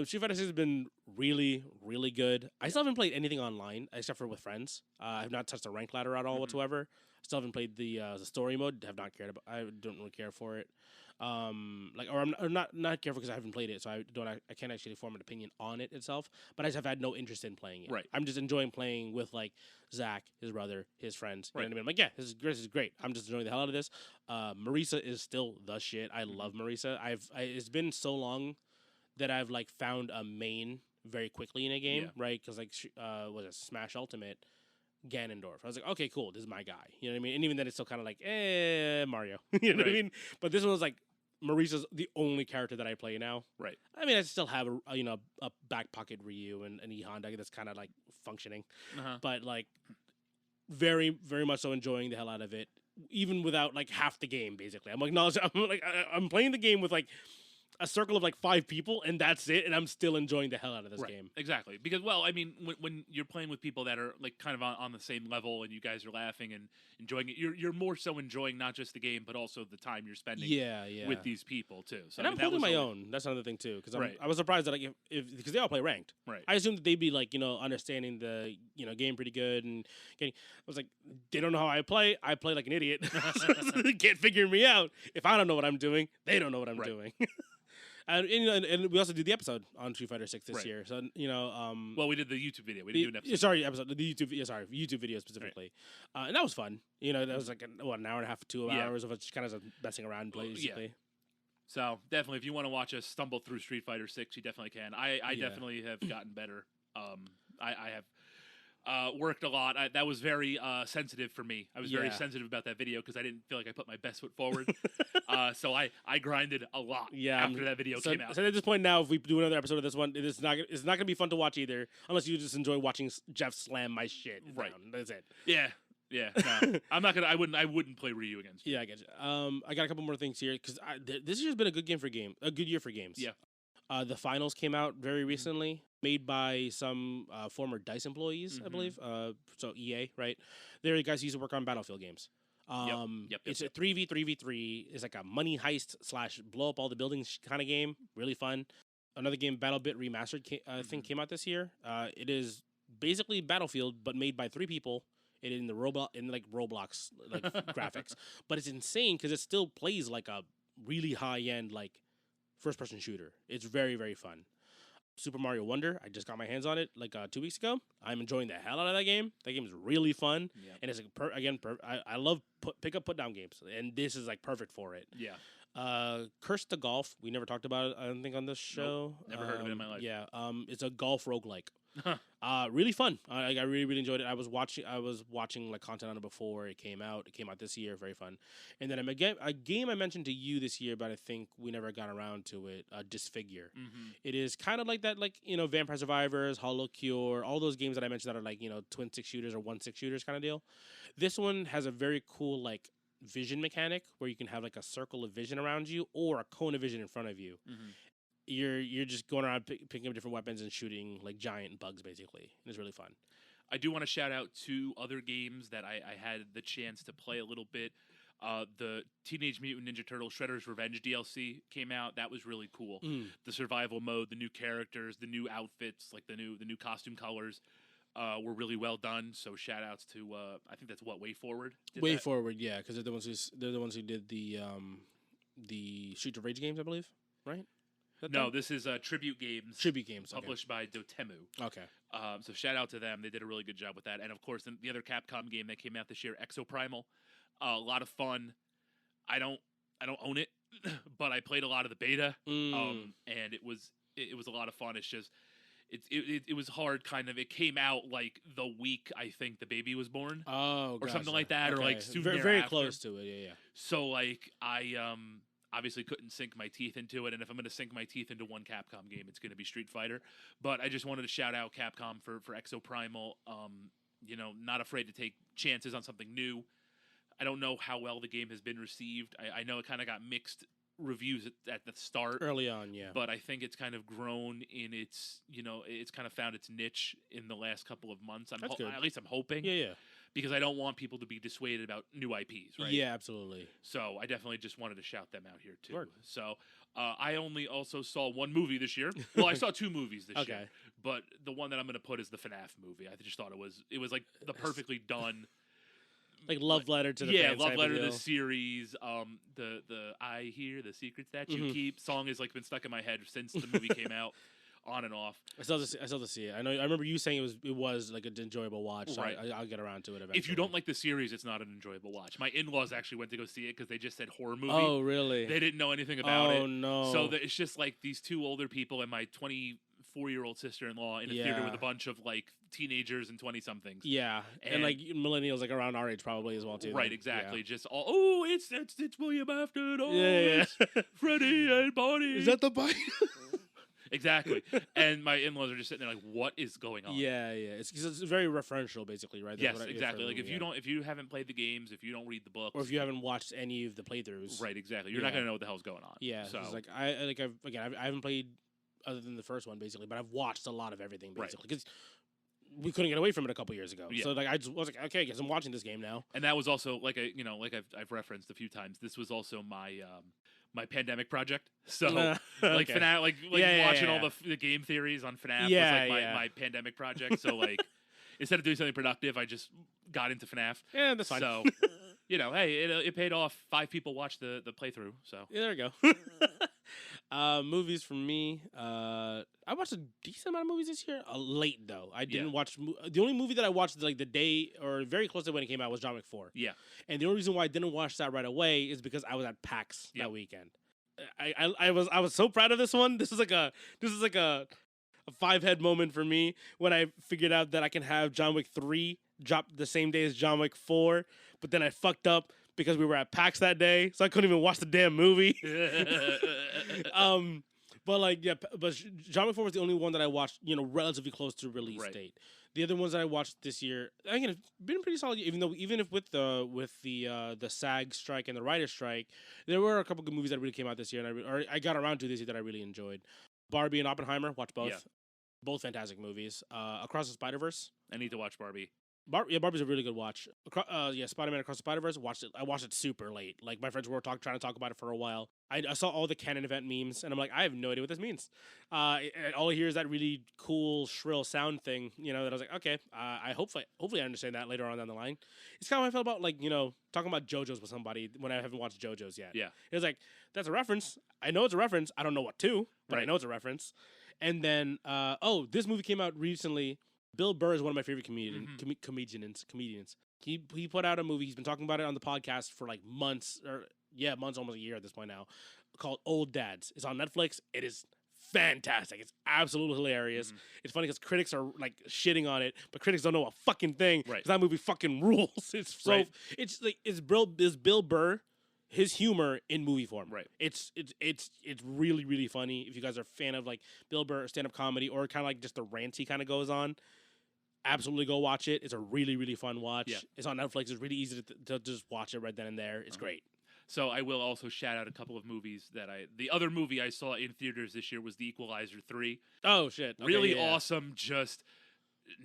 Street Fighter 6 has been really, really good. I still haven't played anything online, except for with friends. I have not touched the rank ladder at all whatsoever. I still haven't played the story mode. Have not cared about. I don't really care for it. I'm not careful because I haven't played it, so I can't actually form an opinion on it itself. But I just have had no interest in playing it. Right. I'm just enjoying playing with like Zach, his brother, his friends. You know what I mean? I'm like, yeah, this is great. I'm just enjoying the hell out of this. Marisa is still the shit. I love Marisa. It's been so long that I've like found a main very quickly in a game, right? Because like was it Smash Ultimate? Ganondorf. I was like, okay, cool. This is my guy. You know what I mean? And even then, it's still kind of like, Mario. You know what I mean? But this one was like, Marisa's the only character that I play now. Right. I mean, I still have a back pocket Ryu and an E Honda that's kind of like functioning, but like very, very much so enjoying the hell out of it, even without like half the game. Basically, I'm playing the game with like a circle of like 5 people, and that's it, and I'm still enjoying the hell out of this game. Exactly. Because, well, I mean, when you're playing with people that are like kind of on the same level and you guys are laughing and enjoying it, you're more so enjoying not just the game, but also the time you're spending with these people, too. So, and I'm holding my own. That's another thing, too, because I was surprised that like, because they all play ranked. Right. I assumed that they'd be like, understanding the, game pretty good. And I was like, they don't know how I play. I play like an idiot. They can't figure me out. If I don't know what I'm doing, they don't know what I'm doing. And we also did the episode on Street Fighter 6 this year. So, well, we did the YouTube video. We didn't do an episode. The YouTube video specifically. Right. And that was fun. That was like an hour and a half, 2 hours of just kind of messing around, basically. Yeah. So, definitely, if you want to watch us stumble through Street Fighter 6, you definitely can. I definitely have gotten better. I have worked a lot. That was very sensitive for me. I was very sensitive about that video because I didn't feel like I put my best foot forward. So I grinded a lot after that video came out. So at this point now, if we do another episode of this one, it's not going to be fun to watch either, unless you just enjoy watching Jeff slam my shit. Right. Down. That's it. Yeah. Yeah. No. I'm not gonna. I wouldn't play Ryu against you. Yeah, I get you. I got a couple more things here because this year's been a good year for games. Yeah. The finals came out very recently, made by some former DICE employees, I believe. So EA, right? They're the guys who used to work on Battlefield games. It's a 3v3v3. It's like a money heist / blow up all the buildings kind of game. Really fun. Another game, BattleBit Remastered, came out this year. It is basically Battlefield, but made by 3 people. It in the Roblox like graphics, but it's insane because it still plays like a really high end like first-person shooter. It's very, very fun. Super Mario Wonder, I just got my hands on it like 2 weeks ago. I'm enjoying the hell out of that game. That game is really fun. And it's like, I love pick up, put down games. And this is like perfect for it. Yeah. Curse to Golf. We never talked about it, I don't think, on this show. Nope, never heard of it in my life. Yeah. It's a golf roguelike. Really fun. I really enjoyed it. I was watching like content on it before it came out. It came out this year. Very fun. And then a game I mentioned to you this year, but I think we never got around to it. Disfigure. Mm-hmm. It is kind of like that, like Vampire Survivors, Hollow Cure, all those games that I mentioned that are like twin stick shooters or 1-stick shooters kind of deal. This one has a very cool like vision mechanic where you can have like a circle of vision around you or a cone of vision in front of you. Mm-hmm. You're just going around picking up different weapons and shooting like giant bugs basically. And it's really fun. I do want to shout out two other games that I had the chance to play a little bit. The Teenage Mutant Ninja Turtles Shredder's Revenge DLC came out. That was really cool. The survival mode, the new characters, the new outfits, like the new costume colors. Were really well done. So shout outs to I think that's Way Forward. Way Forward, yeah, because they're the ones who did the Streets of Rage games, I believe, right? No, this is Tribute Games. Tribute Games, published by Dotemu. Okay. So shout out to them. They did a really good job with that. And of course, the other Capcom game that came out this year, Exoprimal. A lot of fun. I don't own it, but I played a lot of the beta. And it was a lot of fun. It's just. It was hard, kind of. It came out like the week I think the baby was born, or something like that, or like soon very close to it. Yeah. So like I obviously couldn't sink my teeth into it, and if I'm going to sink my teeth into one Capcom game, it's going to be Street Fighter. But I just wanted to shout out Capcom for Exoprimal. Not afraid to take chances on something new. I don't know how well the game has been received. I know it kind of got mixed reviews at the start early on, yeah, but I think it's kind of grown in its it's kind of found its niche in the last couple of months. At least I'm hoping, yeah, because I don't want people to be dissuaded about new IPs, right? Yeah, absolutely. So I definitely just wanted to shout them out here too. Word. So I only also saw one movie this year. Well, I saw two movies this year, but the one that I'm going to put is the FNAF movie. I just thought it was like the perfectly done. Like love letter to the fans, love letter to the series. The I Hear the Secrets That You Keep song has like been stuck in my head since the movie came out, on and off. I still have to see it. I remember you saying it was like an enjoyable watch. So right. I'll get around to it eventually. If you don't like the series, it's not an enjoyable watch. My in-laws actually went to go see it because they just said horror movie. Oh, really? They didn't know anything about it. Oh no! So it's just like these two older people and my 24-year-old sister-in-law in a theater with a bunch of like teenagers and 20-somethings. Yeah, and like millennials, like around our age, probably as well too. Right, exactly. Yeah. Just all it's William Afton. It's Freddie and Bonnie. Is that the bite? Exactly. And my in-laws are just sitting there like, what is going on? Yeah. It's very referential, basically, right? That's exactly. Like if you haven't played the games, if you don't read the books, or if you haven't watched any of the playthroughs, right? Exactly. You're not gonna know what the hell's going on. Yeah. So like I haven't played other than the first one basically, but I've watched a lot of everything basically because we couldn't get away from it a couple years ago. Yeah. So like I just was like, okay, I guess I'm watching this game now. And that was also like I've referenced a few times. This was also my my pandemic project. So like FNAF, like watching all the game theories on FNAF was like my pandemic project. So like instead of doing something productive, I just got into FNAF. Yeah, that's fine. So hey, it paid off. 5 people watched the playthrough. So yeah, there you go. Movies for me. I watched a decent amount of movies this year. Late though, I didn't watch. The only movie that I watched like the day or very close to when it came out was John Wick 4. Yeah, and the only reason why I didn't watch that right away is because I was at PAX that weekend. I was so proud of this one. This is like a 5-head moment for me when I figured out that I can have John Wick 3 drop the same day as John Wick 4, but then I fucked up because we were at PAX that day, so I couldn't even watch the damn movie. But John Wick 4 was the only one that I watched, relatively close to release date. The other ones that I watched this year, again, it's been pretty solid. Even if with the SAG strike and the writer's strike, there were a couple good movies that really came out this year, and I got around to this year that I really enjoyed. Barbie and Oppenheimer, watched both, both fantastic movies. Across the Spider-Verse, I need to watch Barbie. Barbie's a really good watch. Spider-Man Across the Spider-Verse, watched it. I watched it super late. Like, my friends were trying to talk about it for a while. I saw all the canon event memes, and I'm like, I have no idea what this means. And all I hear is that really cool, shrill sound thing, that I was like, okay, hopefully I understand that later on down the line. It's kind of how I felt about, talking about JoJo's with somebody when I haven't watched JoJo's yet. Yeah. It was like, that's a reference. I know it's a reference. I don't know what to, but I know it's a reference. And then, this movie came out recently. Bill Burr is one of my favorite comedians. He put out a movie. He's been talking about it on the podcast for like months, or months, almost a year at this point now, called Old Dads. It's on Netflix. It is fantastic. It's absolutely hilarious. Mm-hmm. It's funny because critics are like shitting on it, but critics don't know a fucking thing. Right. Because that movie fucking rules. It's so right. It's like it's Bill Burr, his humor in movie form. Right. It's really, really funny. If you guys are a fan of like Bill Burr stand-up comedy or kind of like just the rants he kind of goes on, absolutely go watch it. It's a really, really fun watch. Yeah. It's on Netflix. It's really easy to just watch it right then and there. It's great. So I will also shout out a couple of movies that the other movie I saw in theaters this year was The Equalizer 3. Oh shit. Okay, really awesome. Just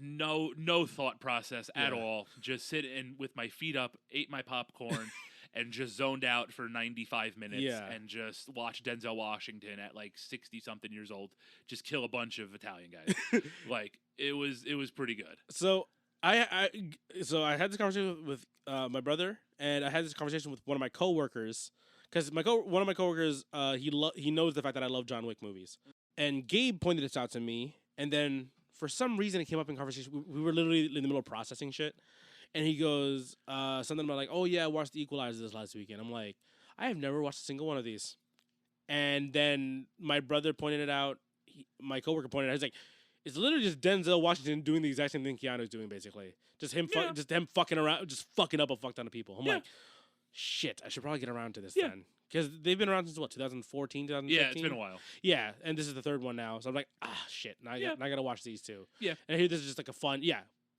no thought process at all. Just sit in with my feet up, ate my popcorn, and just zoned out for 95 minutes and just watch Denzel Washington at like 60-something years old just kill a bunch of Italian guys. Like it was pretty good. So I had this conversation with my brother, and I had this conversation with one of my coworkers because one of my coworkers he knows the fact that I love John Wick movies, and Gabe pointed this out to me, and then for some reason it came up in conversation. We were literally in the middle of processing shit. And he goes, something about like, oh yeah, I watched The Equalizer this last weekend. I'm like, I have never watched a single one of these. And then my brother pointed it out. My coworker pointed it out. He's like, it's literally just Denzel Washington doing the exact same thing Keanu's doing, basically. Just him fucking around, just fucking up a fuck ton of people. I'm like, shit, I should probably get around to this then. Because they've been around since, 2014, 2015? Yeah, it's been a while. Yeah, and this is the third one now. So I'm like, shit, now I got to watch these two. Yeah. And I hear this is just like a fun,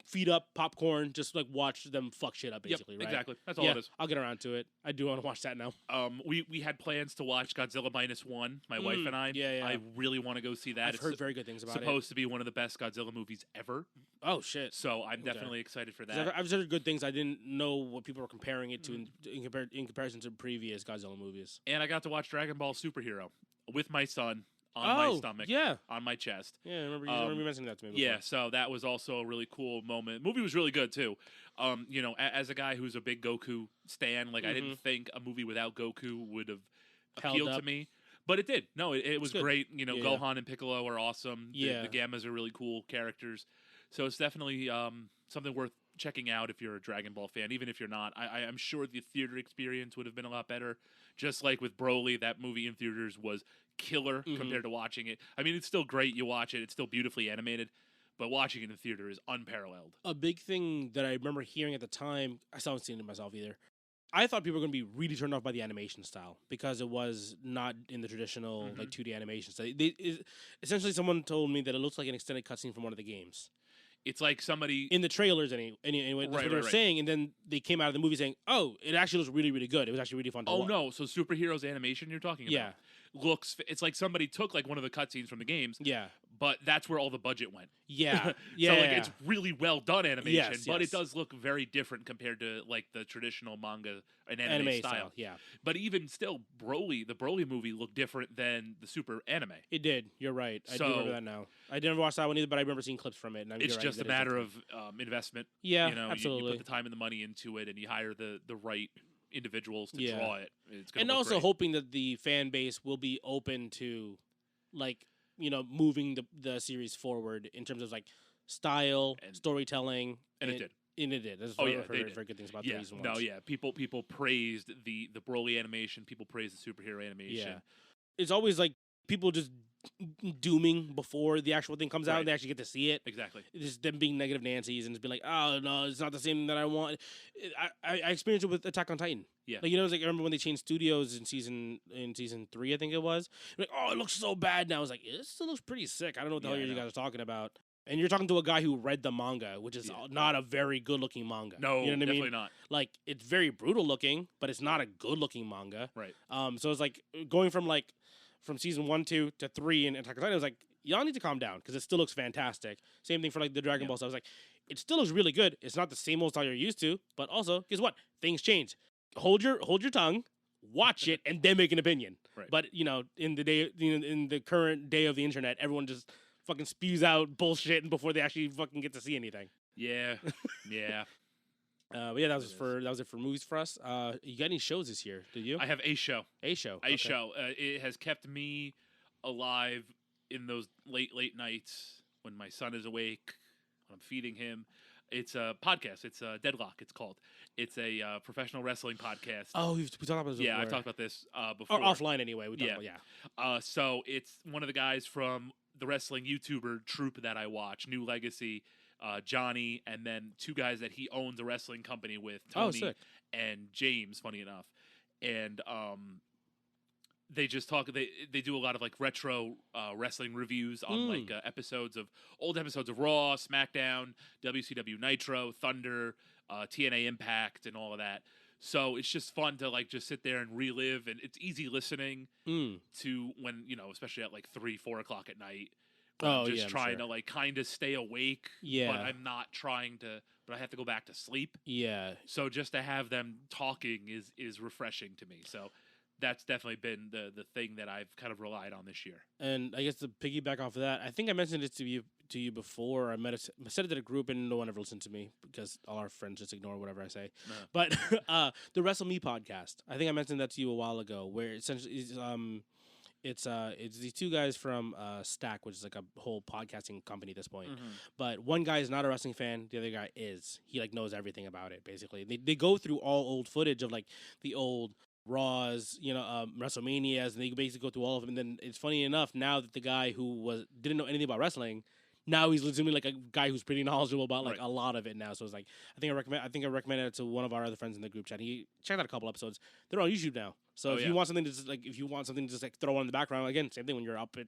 feed up, popcorn, just like watch them fuck shit up, basically, right? Exactly. That's all it is. I'll get around to it. I do want to watch that now. We had plans to watch Godzilla -1, my wife and I. Yeah. I really want to go see that. I've heard very good things about it. Supposed to be one of the best Godzilla movies ever. Oh, shit. So I'm definitely excited for that. I've heard good things. I didn't know what people were comparing it to in comparison to previous Godzilla movies. And I got to watch Dragon Ball Superhero with my son. On my stomach, on my chest. Yeah, I remember you mentioning that to me before. Yeah, so that was also a really cool moment. The movie was really good, too. As a guy who's a big Goku stan, I didn't think a movie without Goku would have appealed to me. But it did. No, it was great. Gohan and Piccolo are awesome. The Gammas are really cool characters. So it's definitely something worth checking out if you're a Dragon Ball fan. Even if you're not, I'm sure the theater experience would have been a lot better. Just like with Broly, that movie in theaters was killer compared to watching it. I mean, it's still great. You watch it. It's still beautifully animated. But watching it in theater is unparalleled. A big thing that I remember hearing at the time, I still haven't seen it myself either. I thought people were going to be really turned off by the animation style because it was not in the traditional 2D animation style. Essentially, someone told me that it looks like an extended cutscene from one of the games. It's like somebody in the trailers anyway. That's what they were saying, and then they came out of the movie saying, "Oh, it actually looks really, really good. It was actually really fun to watch." Oh no! So superheroes animation you're talking about? It's like somebody took like one of the cutscenes from the games. Yeah. But that's where all the budget went. Yeah. It's really well done animation, but it does look very different compared to like the traditional manga and anime style. Yeah. But even still, the Broly movie looked different than the Super anime. It did. You're right. I do remember that now. I didn't watch that one either, but I remember seeing clips from it. And it's just a matter of investment. Yeah, absolutely. You put the time and the money into it, and you hire the right individuals to draw it. And also great. Hoping that the fan base will be open to, like, moving the series forward in terms of like style, storytelling, and it did. And it did. That's they very did. good things about the reason why. No, yeah. People praised the Broly animation. People praised the superhero animation. Yeah. It's always like people just dooming before the actual thing comes out and they actually get to see it. Exactly. It's just them being negative Nancy's and just being like, oh no, it's not the same that I want. I experienced it with Attack on Titan. Yeah. Like, it's like I remember when they changed studios in season 3, I think it was. Like, oh, it looks so bad now. I was like, it still looks pretty sick. I don't know what the hell you guys are talking about. And you're talking to a guy who read the manga, which is not a very good looking manga. No, definitely not. Like, it's very brutal looking, but it's not a good looking manga. Right. So it's like going from season 1, 2 to 3 in Attack on Titan, I was like, y'all need to calm down because it still looks fantastic. Same thing for like the Dragon Ball. So I was like, it still looks really good. It's not the same old style you're used to, but also, guess what? Things change. Hold your tongue, watch it, and then make an opinion. Right. But in the current day of the internet, everyone just fucking spews out bullshit and before they actually fucking get to see anything. Yeah, yeah. But yeah, that was it for movies for us. You got any shows this year? Did you? I have a show. A show. It has kept me alive in those late nights when my son is awake, when I'm feeding him. It's a podcast. It's Deadlock. It's called. It's a professional wrestling podcast. Oh, we talked about this before. Yeah, I've talked about this before. Or offline anyway. We talked about, so it's one of the guys from the wrestling YouTuber troupe that I watch, New Legacy, Johnny, and then two guys that he owns a wrestling company with, Tony and James, funny enough. And they just talk. They do a lot of like retro wrestling reviews on like old episodes of Raw, SmackDown, WCW Nitro, Thunder, TNA Impact, and all of that. So it's just fun to like just sit there and relive, and it's easy listening to when especially at like 3-4 o'clock at night. I'm just trying to like kind of stay awake. Yeah, but I'm not trying to. But I have to go back to sleep. Yeah. So just to have them talking is refreshing to me. So that's definitely been the thing that I've kind of relied on this year. And I guess to piggyback off of that, I think I mentioned it to you before. I said it to a group and no one ever listened to me because all our friends just ignore whatever I say. No. But the Wrestle Me podcast, I think I mentioned that to you a while ago, where essentially it's these two guys from Stack, which is like a whole podcasting company at this point. Mm-hmm. But one guy is not a wrestling fan, the other guy is. He like knows everything about it basically. They go through all old footage of like the old Raws, WrestleManias, and they basically go through all of them. And then it's funny enough now that the guy who didn't know anything about wrestling, now he's legitimately like a guy who's pretty knowledgeable about like a lot of it now. So it's like I think I recommended it to one of our other friends in the group chat. He checked out a couple episodes. They're on YouTube now. So if you want something to just like throw on in the background, again, same thing when you're up at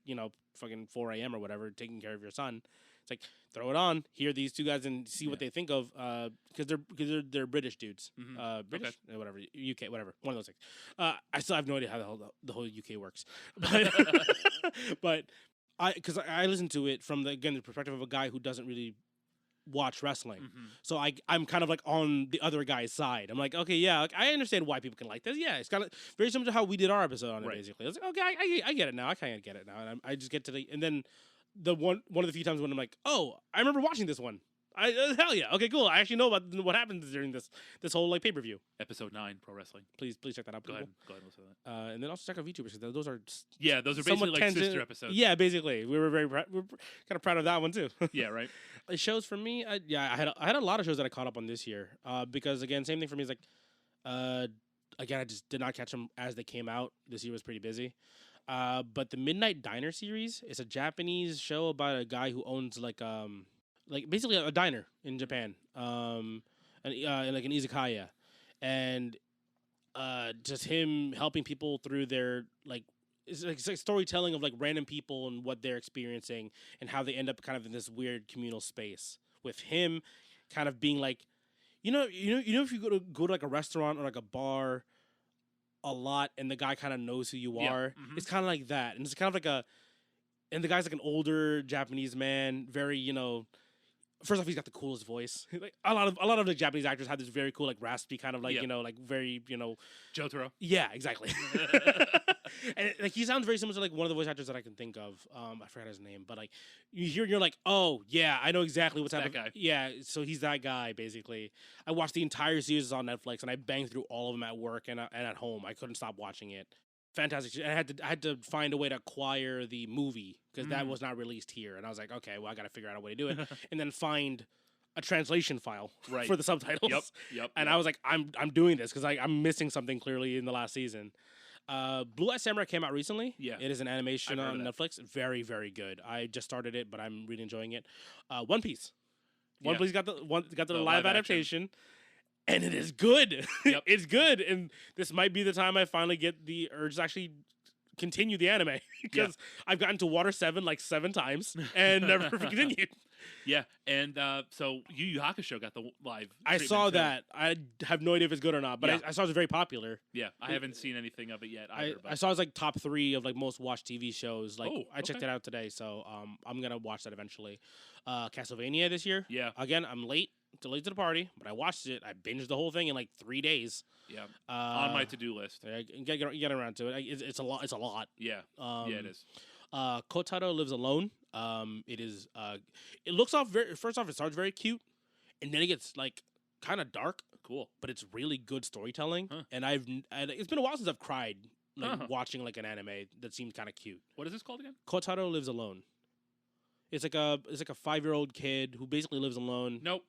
fucking 4 a.m. or whatever, taking care of your son. It's like throw it on, hear these two guys and see what they think of because they're British dudes, British whatever, UK whatever, one of those things. I still have no idea how the whole UK works, but because I listen to it from the perspective of a guy who doesn't really watch wrestling. Mm-hmm. So I'm kind of like on the other guy's side. I'm like, okay, yeah, like, I understand why people can like this. Yeah, it's kind of very similar to how we did our episode on it, basically. I was like, okay, I get it now. I kind of get it now. And I just get to and then the one of the few times when I'm like, oh, I remember watching this one. Hell yeah. Okay, cool. I actually know about what happens during this whole like pay-per-view. Episod 9 Pro Wrestling. Please check that out. Go ahead and listen to that. And then also check out VTubers because those are basically like sister episodes. Yeah, basically. We're kind of proud of that one too. Yeah, right. Shows for me, I had a lot of shows that I caught up on this year. Because again, same thing for me is like, again, I just did not catch them as they came out. This year was pretty busy. But the Midnight Diner series is a Japanese show about a guy who owns like basically a diner in Japan, and like an izakaya, and just him helping people through their like it's like storytelling of like random people and what they're experiencing and how they end up kind of in this weird communal space with him, kind of being like, if you go to like a restaurant or like a bar a lot and the guy kind of knows who you are. Mm-hmm. It's kind of like that. And it's kind of like and the guy's like an older Japanese man, very, first off, he's got the coolest voice. Like a lot of the Japanese actors have this very cool, like raspy kind of like, like very, Jotaro. Yeah, exactly. And like he sounds very similar to like one of the voice actors that I can think of. I forgot his name, but like you hear, you're like, oh yeah, I know exactly what's happening. That guy. Yeah, so he's that guy basically. I watched the entire series on Netflix, and I banged through all of them at work and at home. I couldn't stop watching it. Fantastic. I had to find a way to acquire the movie because that was not released here, and I was like, okay, well, I got to figure out a way to do it, and then find a translation file for the subtitles. Yep. And I was like, I'm doing this because I'm missing something clearly in the last season. Blue Eye Samurai came out recently. Yeah, it is an animation on Netflix. Very, very good. I just started it, but I'm really enjoying it. One Piece. One Piece got the live adaptation. And it is good. Yep. It's good. And this might be the time I finally get the urge to actually continue the anime. Because I've gotten to Water 7 like 7 times and never continued. Yeah. And so Yu Yu Hakusho got the live. I saw that. I have no idea if it's good or not. But I saw it's very popular. Yeah. I haven't seen anything of it yet either. I saw it's like top 3 of like most watched TV shows. Like I checked it out today. So I'm going to watch that eventually. Castlevania this year. Yeah. Again, I'm late to the party, but I watched it. I binged the whole thing in like 3 days. Yeah, on my to-do list. Get around to it. It's a lot. It's a lot. Yeah, it is. Kotaro Lives Alone. It is. It looks off very. First off, it starts very cute, and then it gets like kind of dark. Cool, but it's really good storytelling. Huh. And it's been a while since I've cried watching like an anime that seemed kind of cute. What is this called again? Kotaro Lives Alone. It's like a 5-year-old kid who basically lives alone. Nope.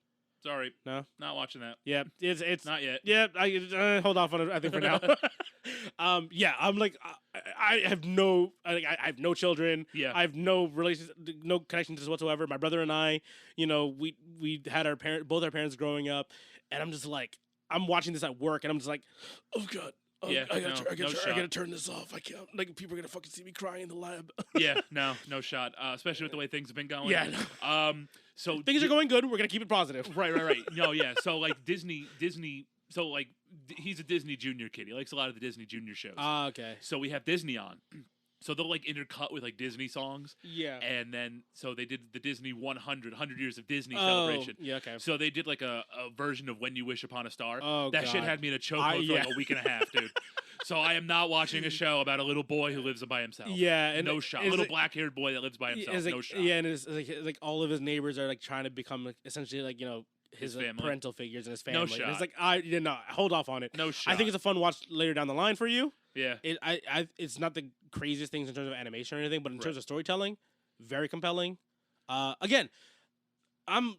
Sorry. No? Not watching that. Yeah, it's not yet. Yeah, I hold off on it. I think for now. Yeah, I'm like, I have no, I have no children. Yeah. I have no relations, no connection to this whatsoever. My brother and I, we had both our parents growing up, and I'm just like, I'm watching this at work, and I'm just like, oh god. Oh, yeah, I gotta turn this off. I can't. Like, people are gonna fucking see me crying in the lab. Yeah, no shot. Especially with the way things have been going. Yeah. So things are going good. We're gonna keep it positive. Right. No, yeah. So like Disney. So like he's a Disney Junior kid. He likes a lot of the Disney Junior shows. Okay. So we have Disney on. So they'll like intercut with like Disney songs. Yeah. And then so they did the Disney 100 years of Disney celebration. Yeah, okay. So they did like a version of When You Wish Upon a Star. Oh, that shit had me in a chokehold for like a week and a half, dude. So I am not watching a show about a little boy who lives by himself. Yeah, and no shot. A little black-haired boy that lives by himself. Like, no shot. Yeah, and it's like all of his neighbors are like trying to become like, essentially like his like, parental figures in his family. No shot. And it's like hold off on it. No shot. I think it's a fun watch later down the line for you. Yeah. It's not the craziest things in terms of animation or anything, but in terms of storytelling, very compelling. Again, I'm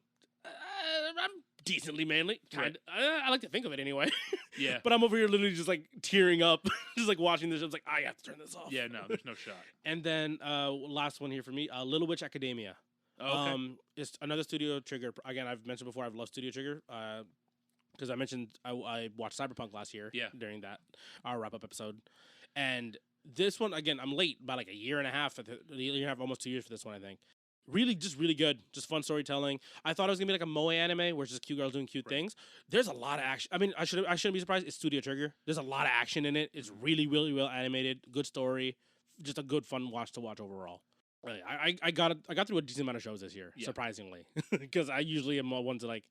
decently manly. Kind of. I like to think of it anyway. Yeah. But I'm over here literally just like tearing up, just like watching this. I was like, I have to turn this off. Yeah, no, there's no shot. And then last one here for me, Little Witch Academia. Oh, okay. It's another Studio Trigger. Again, I've mentioned before, I've loved Studio Trigger. Because I mentioned I watched Cyberpunk last year. Yeah. During our wrap-up episode. And this one, again, I'm late by like a year and a half. Almost 2 years for this one, I think. Really good. Just fun storytelling. I thought it was going to be like a moe anime where it's just cute girls doing cute things. There's a lot of action. I mean, I shouldn't be surprised. It's Studio Trigger. There's a lot of action in it. It's really, really well animated. Good story. Just a good, fun watch to watch overall. Really, I got through a decent amount of shows this year, surprisingly. Because I usually am one to like...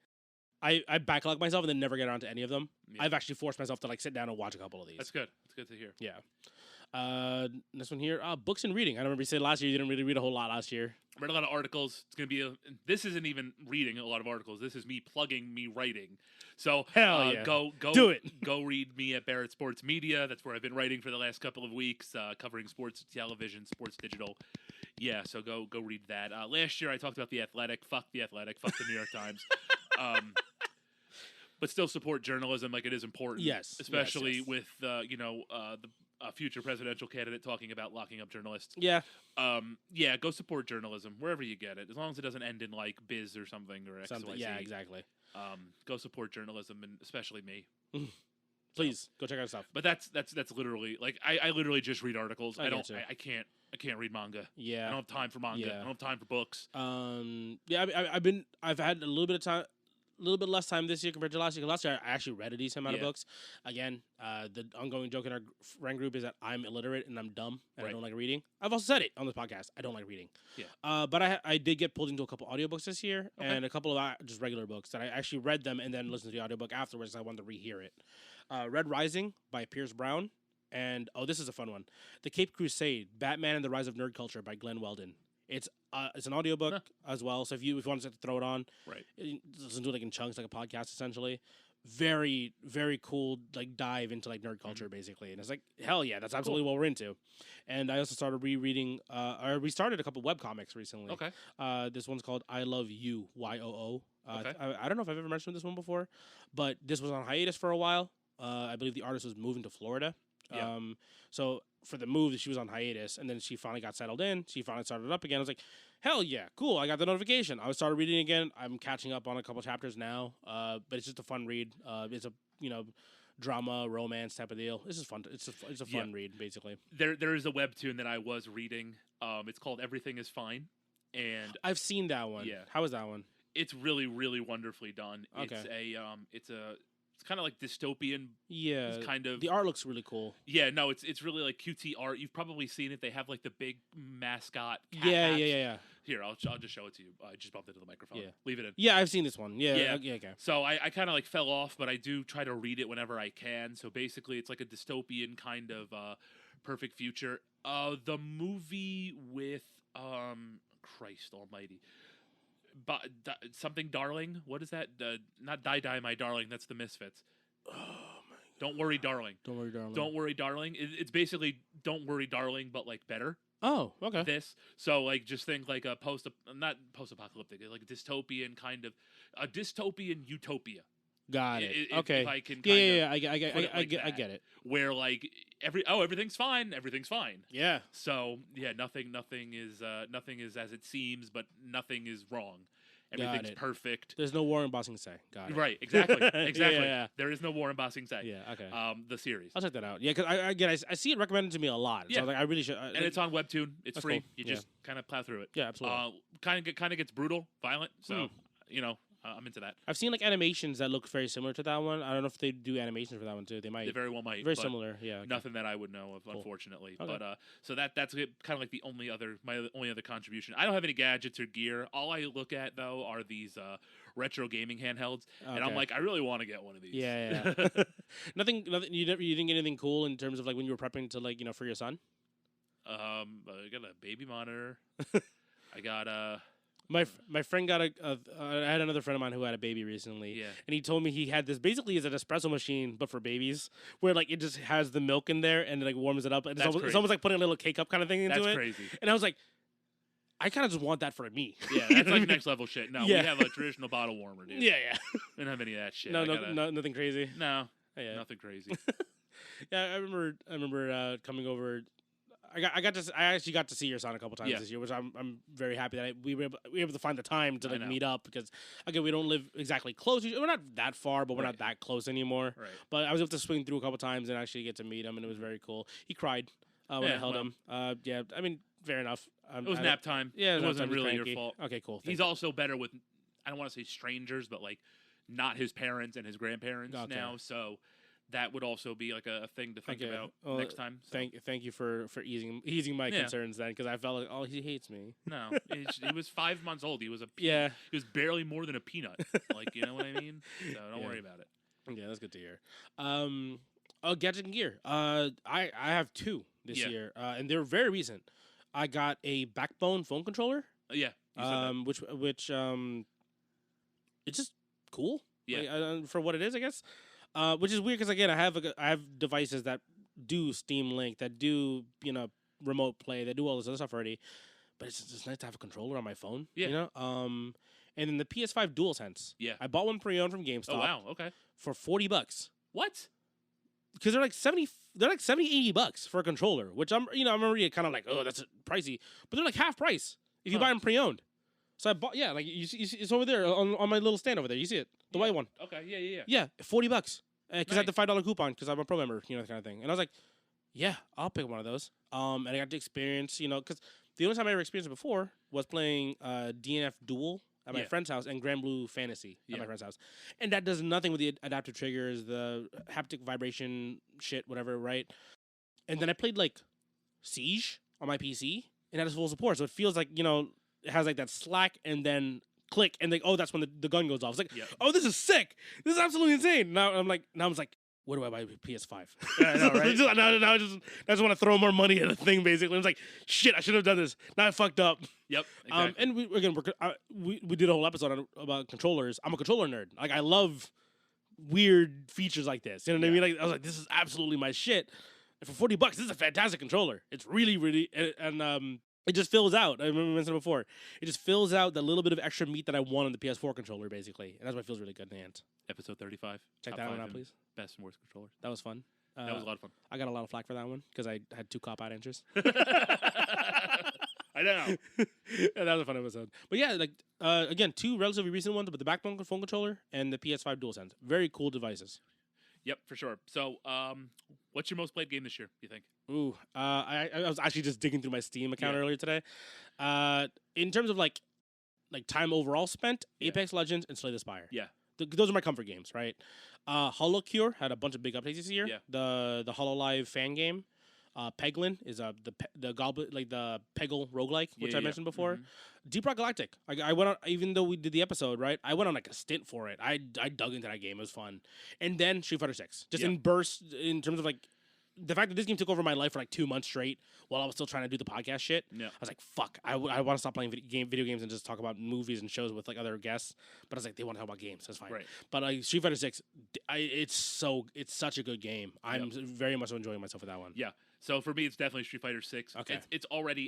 I backlog myself and then never get around to any of them. Yeah. I've actually forced myself to like sit down and watch a couple of these. That's good. That's good to hear. Yeah. This one here, books and reading. I remember you said last year you didn't really read a whole lot last year. Read a lot of articles. It's gonna be this isn't even reading a lot of articles. This is me plugging me writing. So hell yeah. Go do it. Go read me at Barrett Sports Media. That's where I've been writing for the last couple of weeks, covering sports television, sports digital. Yeah, so go read that. Last year I talked about The Athletic. Fuck The Athletic. Fuck the New York Times. But still support journalism like it is important. Yes. Especially with the future presidential candidate talking about locking up journalists. Yeah. Yeah, go support journalism wherever you get it. As long as it doesn't end in like biz or something or XYZ. Yeah, exactly. Go support journalism and especially me. Please go check out stuff. But that's literally like I literally just read articles. I can't read manga. Yeah. I don't have time for manga. Yeah. I don't have time for books. Yeah, I've had a little bit of time. A little bit less time this year compared to last year. Last year, I actually read a decent amount of books. Again, the ongoing joke in our friend group is that I'm illiterate and I'm dumb and I don't like reading. I've also said it on this podcast. I don't like reading. Yeah. But I did get pulled into a couple audiobooks this year and a couple of just regular books that I actually read them and then listened to the audiobook afterwards. I wanted to rehear it. Red Rising by Pierce Brown. And, this is a fun one. The Cape Crusade, Batman and the Rise of Nerd Culture by Glenn Weldon. It's an audiobook as well. So if you want to throw it on, listen to it like in chunks, like a podcast essentially. Very, very cool like dive into like nerd culture basically. And it's like, hell yeah, that's absolutely what we're into. And I also started rereading I restarted a couple webcomics recently. Okay. This one's called I Love You, YOO. Okay. I don't know if I've ever mentioned this one before, but this was on hiatus for a while. I believe the artist was moving to Florida. Yeah. So for the move, she was on hiatus, and then she finally got settled in. She finally started up again. I was like, hell yeah, cool. I got the notification. I started reading again. I'm catching up on a couple chapters now, but it's just a fun read. It's a, drama, romance type of deal. This is fun. It's a fun read, basically. There is a webtoon that I was reading. It's called Everything Is Fine. And I've seen that one. Yeah. How is that one? It's really, really wonderfully done. Okay. It's kind of like dystopian. Yeah. It's kind of, the art looks really cool. Yeah, no, it's really like QT art. You've probably seen it. They have like the big mascot cat Yeah. Here, I'll just show it to you. I just bumped into the microphone. Yeah. Leave it in. Yeah, I've seen this one. Yeah. Okay. So I kind of like fell off, but I do try to read it whenever I can. So basically, it's like a dystopian kind of perfect future. The movie with Christ Almighty. Something Darling. What is that? Not Die Die My Darling. That's the Misfits. Oh my Don't worry, darling. Don't worry, darling. Don't worry, darling. It's basically don't worry, darling, but like better. Oh, okay. This. So like just think like a not post-apocalyptic, like a dystopian kind of a dystopian utopia. Got it. If, okay. If I can I get it. Where like everything's fine. Everything's fine. Yeah. So yeah, nothing is as it seems, but nothing is wrong. Everything's perfect. There's no war in Ba Sing Se. Got it. Right. Exactly. Exactly. Yeah. There is no war in Ba Sing Se. Yeah. Okay. The series. I'll check that out. Yeah, because I see it recommended to me a lot. So I was like, I really should. And it's on Webtoon. It's free. Cool. You just kind of plow through it. Yeah, absolutely. Kind of gets brutal, violent. So I'm into that. I've seen like animations that look very similar to that one. I don't know if they do animations for that one too. They might. They very well might. Very similar. Yeah. Okay. Nothing that I would know of, unfortunately. Okay. But so that's kind of like my only other contribution. I don't have any gadgets or gear. All I look at though are these retro gaming handhelds, and I'm like, I really want to get one of these. Yeah. nothing. You didn't get anything cool in terms of like when you were prepping to for your son. I got a baby monitor. I got My friend got I had another friend of mine who had a baby recently, and he told me he had this basically is an espresso machine but for babies, where like it just has the milk in there and it like warms it up, and it's almost like putting a little K-cup kind of thing into it. That's crazy. And I was like, I kind of just want that for me. Yeah, that's like next level shit. No, we have a traditional bottle warmer, dude. Yeah. We don't have any of that shit. No, nothing crazy. No, nothing crazy. Yeah, I remember coming over. I actually got to see your son a couple times this year, which I'm very happy that we were able to find the time to meet up, because again, we don't live exactly close. We're not that far, but we're not that close anymore. Right. But I was able to swing through a couple times and actually get to meet him, and it was very cool. He cried when I held him. Yeah, I mean, fair enough. It was nap time. Yeah, it wasn't really your fault. Okay, cool. He's also better with, I don't want to say strangers, but like not his parents and his grandparents now, so that would also be like a thing to think about next time. So. Thank you for easing my concerns then, because I felt like he hates me. No, he was 5 months old. He was he was barely more than a peanut. Like, you know what I mean? So don't worry about it. Yeah, that's good to hear. Gadget and gear. I have 2 this year, and they're very recent. I got a Backbone phone controller. Yeah. Which it's just cool. Yeah. Like, for what it is, I guess. Which is weird because again, I have devices that do Steam Link, that do remote play, that do all this other stuff already. But it's just nice to have a controller on my phone. Yeah. And then the PS5 DualSense. Yeah. I bought one pre-owned from GameStop. Oh wow. Okay. For $40. What? Because they're like $70-$80 for a controller, which I'm already kind of like, oh, that's pricey, but they're like half price if you buy them pre-owned. So I bought, like you see, it's over there on my little stand over there. You see it, the white one. Okay, yeah. Yeah, $40 because I had the $5 coupon because I'm a pro member, that kind of thing. And I was like, yeah, I'll pick one of those. And I got to experience, because the only time I ever experienced it before was playing DNF Duel at my friend's house and Grand Blue Fantasy at my friend's house. And that does nothing with the adaptive triggers, the haptic vibration shit, whatever, right? And then I played, like, Siege on my PC, and that is full support. So it feels like, it has, like, that slack and then click, and, like, oh, that's when the gun goes off. It's like, oh, this is sick. This is absolutely insane. Now I'm like, where do I buy a PS5? I know, right? I just want to throw more money at the thing, basically. It's like, shit, I should have done this. Now I fucked up. Yep, exactly. And we did a whole episode about controllers. I'm a controller nerd. Like, I love weird features like this. You know what I mean? Like, I was like, this is absolutely my shit. And for $40, this is a fantastic controller. It's really, really, and it just fills out. I remember mentioning before. It just fills out the little bit of extra meat that I want on the PS4 controller, basically. And that's why it feels really good in the hands. Episode 35. Check that one out, please. Best and worst controllers. That was fun. That was a lot of fun. I got a lot of flack for that one because I had 2 cop-out answers. I know. And that was a fun episode. But yeah, like, again, 2 relatively recent ones, but the Backbone phone controller and the PS5 DualSense. Very cool devices. Yep, for sure. So, what's your most played game this year, do you think? Ooh, I was actually just digging through my Steam account earlier today. In terms of like time overall spent, Apex Legends and Slay the Spire. Yeah. Those are my comfort games, right? HoloCure had a bunch of big updates this year. Yeah. The HoloLive fan game. Peglin is the goblin, like the Peggle roguelike, which I mentioned before. Mm-hmm. Deep Rock Galactic. I went on, even though we did the episode, right? I went on like a stint for it. I dug into that game. It was fun. And then Street Fighter 6. Just in bursts, in terms of like the fact that this game took over my life for like 2 months straight while I was still trying to do the podcast shit. Yeah. I was like, fuck, I want to stop playing video games and just talk about movies and shows with like other guests. But I was like, they want to talk about games. That's fine. Right. But Street Fighter 6, it's such a good game. I'm very much enjoying myself with that one. Yeah. So for me, it's definitely Street Fighter 6. Okay.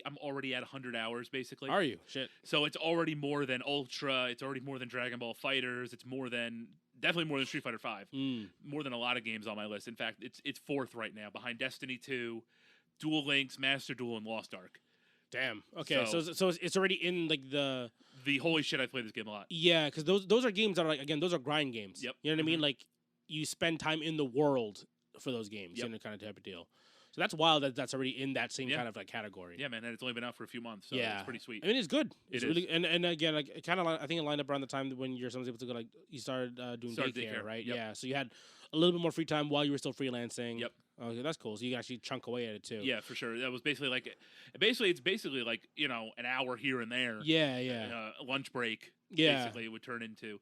I'm already at 100 hours basically. Are you? Shit. So it's already more than Ultra. It's already more than Dragon Ball Fighters. It's definitely more than Street Fighter 5. More than a lot of games on my list. In fact, it's fourth right now behind Destiny 2, Duel Links, Master Duel, and Lost Ark. Damn. Okay. So it's already in like the holy shit. I played this game a lot. Yeah, because those are games that are like, again, those are grind games. Yep. You know what I mean? Like you spend time in the world for those games. Yep. You know, kind of type of deal. So that's wild that's already in that same kind of like category. Yeah, man, and it's only been out for a few months, so it's pretty sweet. I mean, it's good. It's really, is. And again, like kind of, I think it lined up around the time when your son was able to go, like you started doing daycare, right? Yep. Yeah, so you had a little bit more free time while you were still freelancing. Yep. Okay, that's cool. So you can actually chunk away at it too. Yeah, for sure. That was basically it's basically like an hour here and there. Yeah, yeah. Lunch break. Yeah. Basically, it would turn into.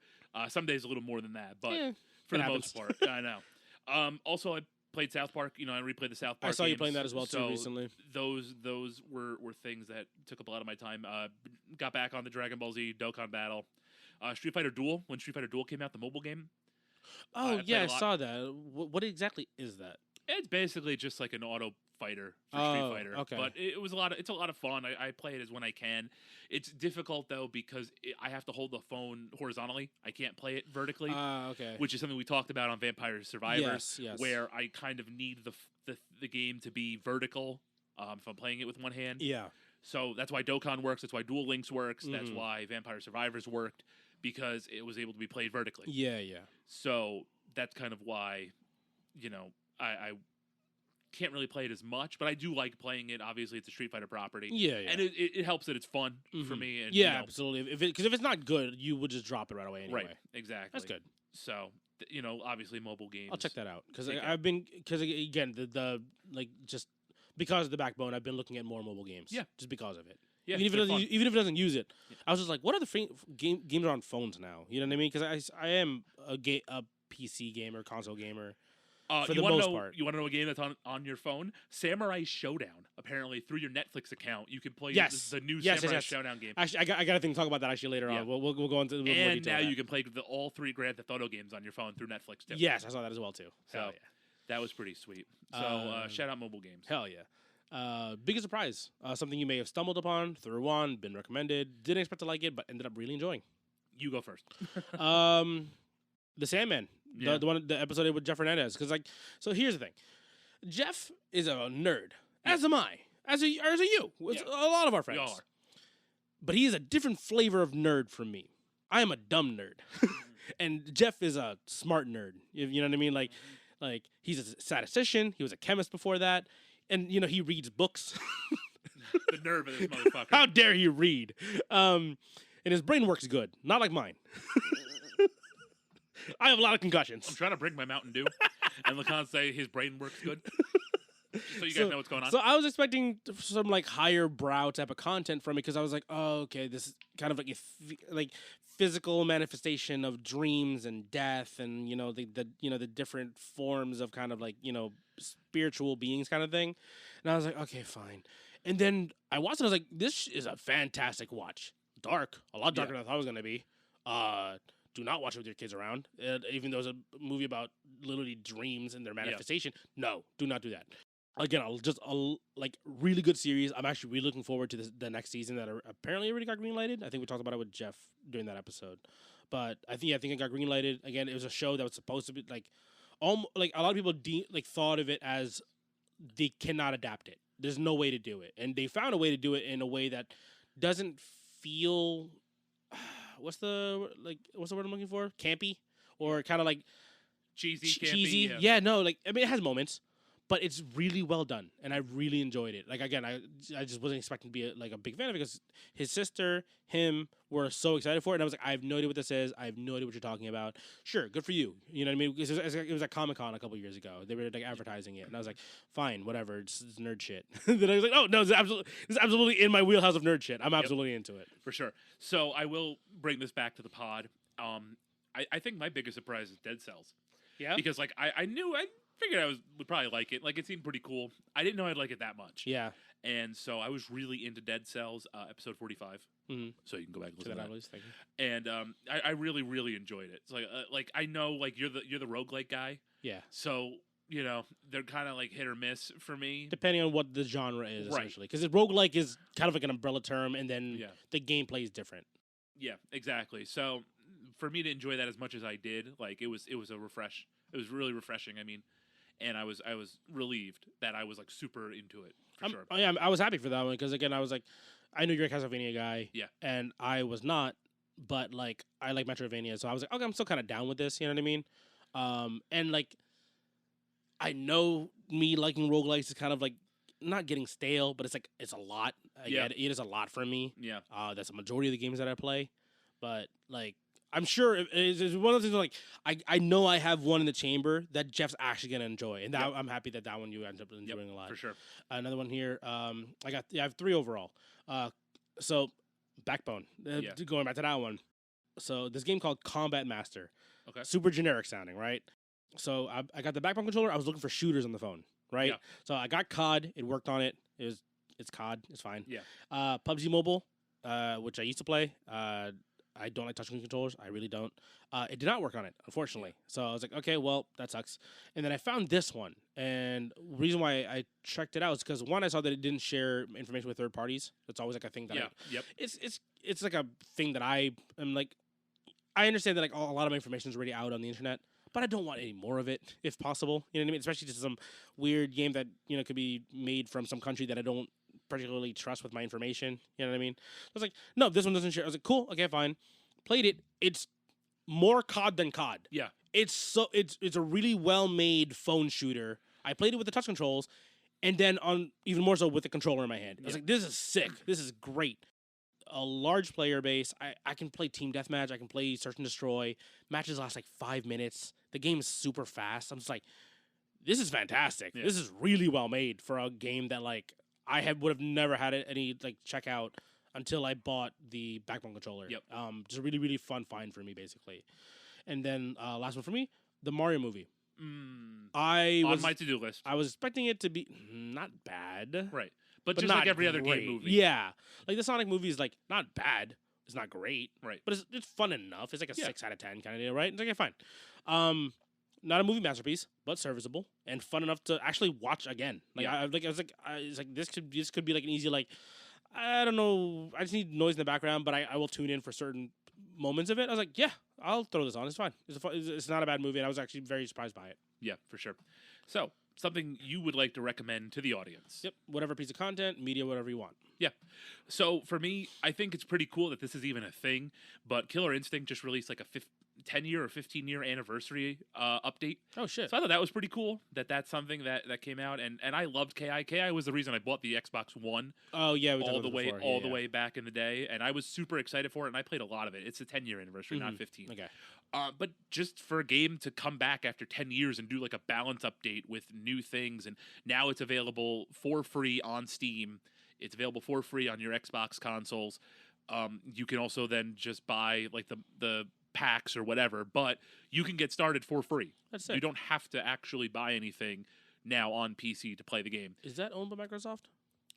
Some days a little more than that, but for it the happens. most part, I know. Also, I played South Park. I replayed the South Park. I saw you games, playing that as well too recently. Those were things that took up a lot of my time. Got back on the Dragon Ball Z Dokkan Battle, Street Fighter Duel. When Street Fighter Duel came out, the mobile game. Oh I saw that. What exactly is that? It's basically just like an auto fighter for Street Fighter. Okay. But it's a lot of fun. I play it as when I can. It's difficult though because I have to hold the phone horizontally. I can't play it vertically. Okay. Which is something we talked about on Vampire Survivors. Yes. Where I kind of need the game to be vertical if I'm playing it with one hand. Yeah. So that's why Dokkan works. That's why Duel Links works. That's why Vampire Survivors worked, because it was able to be played vertically. Yeah. So that's kind of why, I can't really play it as much, but I do like playing it. Obviously, it's a Street Fighter property. Yeah. And it helps that it's fun for me. And, absolutely. Because if it's not good, you would just drop it right away anyway. Right, exactly. That's good. So, obviously mobile games. I'll check that out. Because again, just because of the backbone, I've been looking at more mobile games. Yeah. Just because of it. Yeah, even if it doesn't use it. Yeah. I was just like, what other games are on phones now? You know what I mean? Because I am a PC gamer, console gamer. For the most part. You want to know a game that's on your phone? Samurai Showdown. Apparently, through your Netflix account, you can play the new Samurai Showdown game. Actually, I got a thing to talk about that actually later on. We'll go into more detail. And now you can play all 3 Grand Theft Auto games on your phone through Netflix too. Yes, I saw that as well too. So that was pretty sweet. So shout out mobile games. Hell yeah. Biggest surprise. Something you may have stumbled upon, threw on, been recommended, didn't expect to like it, but ended up really enjoying. You go first. The Sandman. Yeah. The episode with Jeff Hernandez. So here's the thing. Jeff is a nerd, as am I, as are you. A lot of our friends. We all are. But he is a different flavor of nerd from me. I am a dumb nerd, and Jeff is a smart nerd. You know what I mean? Like he's a statistician. He was a chemist before that, and he reads books. The nerve of this motherfucker! How dare he read? And his brain works good, not like mine. I have a lot of concussions. I'm trying to drink my Mountain Dew, and Lakan say his brain works good. So you guys know what's going on. So I was expecting some higher brow type of content from it, because I was like, oh, okay, this is kind of like physical manifestation of dreams and death, and the different forms of kind of spiritual beings kind of thing. And I was like, okay, fine. And then I watched it. I was like, this is a fantastic watch. Dark, a lot darker than I thought it was gonna be. Do not watch it with your kids around. Even though it's a movie about literally dreams and their manifestation. No, do not do that. Again, really good series. I'm actually really looking forward to the next season that apparently already got greenlighted. I think we talked about it with Jeff during that episode. But I think it got greenlighted. Again, it was a show that was supposed to be a lot of people thought of it as they cannot adapt it. There's no way to do it. And they found a way to do it in a way that doesn't feel... What's the word I'm looking for? Campy, or kind of cheesy. Cheesy. Yeah, no, it has moments, but it's really well done, and I really enjoyed it. Again, I just wasn't expecting to be a big fan of it, because his sister, him, were so excited for it, and I was like, I have no idea what this is. I have no idea what you're talking about. Sure, good for you. You know what I mean? It was at Comic-Con a couple years ago. They were advertising it, and I was like, fine, whatever. It's nerd shit. Then I was like, oh no, this is absolutely in my wheelhouse of nerd shit. I'm absolutely into it for sure. So I will bring this back to the pod. I think my biggest surprise is Dead Cells. Yeah, because I figured I would probably like it. Like, it seemed pretty cool. I didn't know I'd like it that much. Yeah. And so I was really into Dead Cells, episode 45. Mm-hmm. So you can go back and listen to that. Thank you. And I really, really enjoyed it. It's like I know like you're the roguelike guy. Yeah. So, you know, they're kind of like hit or miss for me. Depending on what the genre is, essentially. Because roguelike is kind of like an umbrella term, and then the gameplay is different. Yeah, exactly. So for me to enjoy that as much as I did, like it was a refresh. It was really refreshing. I mean, and I was relieved that I was like super into it. For sure. Yeah, I was happy for that one because again, I was like, I knew you're a Castlevania guy. Yeah. And I was not, but like I like Metroidvania, so I was like, okay, I'm still kind of down with this. You know what I mean? And like, I know me liking roguelikes is kind of like not getting stale, but it's a lot. It is a lot for me. Yeah. That's a majority of the games that I play, but like. I'm sure it's one of those things like I know I have one in the chamber that Jeff's actually gonna enjoy, and that I'm happy that one you end up enjoying a lot. For sure. Another one here. I have 3 overall. So Backbone. Going back to that one. So this game called Combat Master. Okay. Super generic sounding, right? So I got the Backbone controller. I was looking for shooters on the phone, right? Yeah. So I got COD. It worked on it. It's COD. It's fine. Yeah. PUBG Mobile, which I used to play. I don't like touchscreen controllers. I really don't. It did not work on it, unfortunately. So I was like, okay, well, that sucks. And then I found this one. And the reason why I checked it out is because, one, I saw that it didn't share information with third parties. It's always like a thing that It's like a thing that I am like, I understand that like a lot of my information is already out on the internet, but I don't want any more of it if possible. You know what I mean? Especially just some weird game that, you know, could be made from some country that I don't particularly trust with my information. You know what I mean? I was like, no, this one doesn't share. I was like, cool, okay, fine. Played it. It's more COD than COD. Yeah. It's a really well made phone shooter. I played it with the touch controls, and then on even more so with the controller in my hand. I was like, this is sick. This is great. A large player base. I can play team deathmatch. I can play search and destroy. Matches last like 5 minutes. The game is super fast. I'm just like, this is fantastic. Yeah. This is really well made for a game that like would have never had any like checkout until I bought the Backbone controller. Yep. Just a really, really fun find for me, basically. And then last one for me, the Mario movie. On my to-do list. I was expecting it to be not bad. Right. But just like every other game movie. Yeah. Like the Sonic movie is like not bad. It's not great. Right. But it's fun enough. It's like a 6 out of 10 kind of deal, right? It's like, okay, fine. Not a movie masterpiece, but serviceable and fun enough to actually watch again. Like I was like, this could be like an easy like, I don't know. I just need noise in the background, but I will tune in for certain moments of it. I was like, yeah, I'll throw this on. It's fine. It's not a bad movie, and I was actually very surprised by it. Yeah, for sure. So, something you would like to recommend to the audience. Yep, whatever piece of content, media, whatever you want. Yeah. So, for me, I think it's pretty cool that this is even a thing, but Killer Instinct just released like a 10-year or 15-year anniversary update. Oh, shit. So I thought that was pretty cool that's something that came out, and I loved KI. KI was the reason I bought the Xbox One. Oh, yeah. All the way back in the day, and I was super excited for it, and I played a lot of it. It's a 10-year anniversary, not 15. Okay. But just for a game to come back after 10 years and do like a balance update with new things, and now it's available for free on Steam. It's available for free on your Xbox consoles. You can also then just buy like the packs or whatever, but you can get started for free. That's it. You don't have to actually buy anything now on PC to play the game. Is that owned by Microsoft?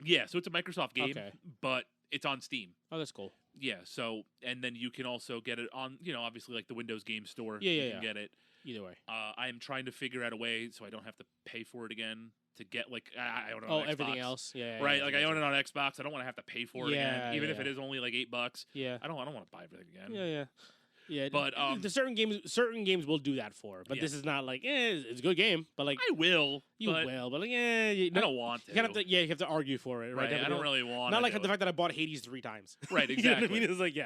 Yeah, so it's a Microsoft game, but it's on Steam. Oh, that's cool. Yeah, so, and then you can also get it on, obviously like the Windows Game Store. Yeah, you can get it. Either way. I am trying to figure out a way so I don't have to pay for it again to get like, I own it on Xbox. Everything else? Yeah. Right, like I own it on Xbox. I don't want to have to pay for it again, even if it is only like $8. Yeah. I don't want to buy everything again. Yeah. Yeah, but the certain games will do that for, but this is not like it's a good game, but like I will, but like I don't want to. You have to argue for it, right? I don't really want. Not like the fact that I bought Hades 3 times, right? Exactly. You know what I mean? It's like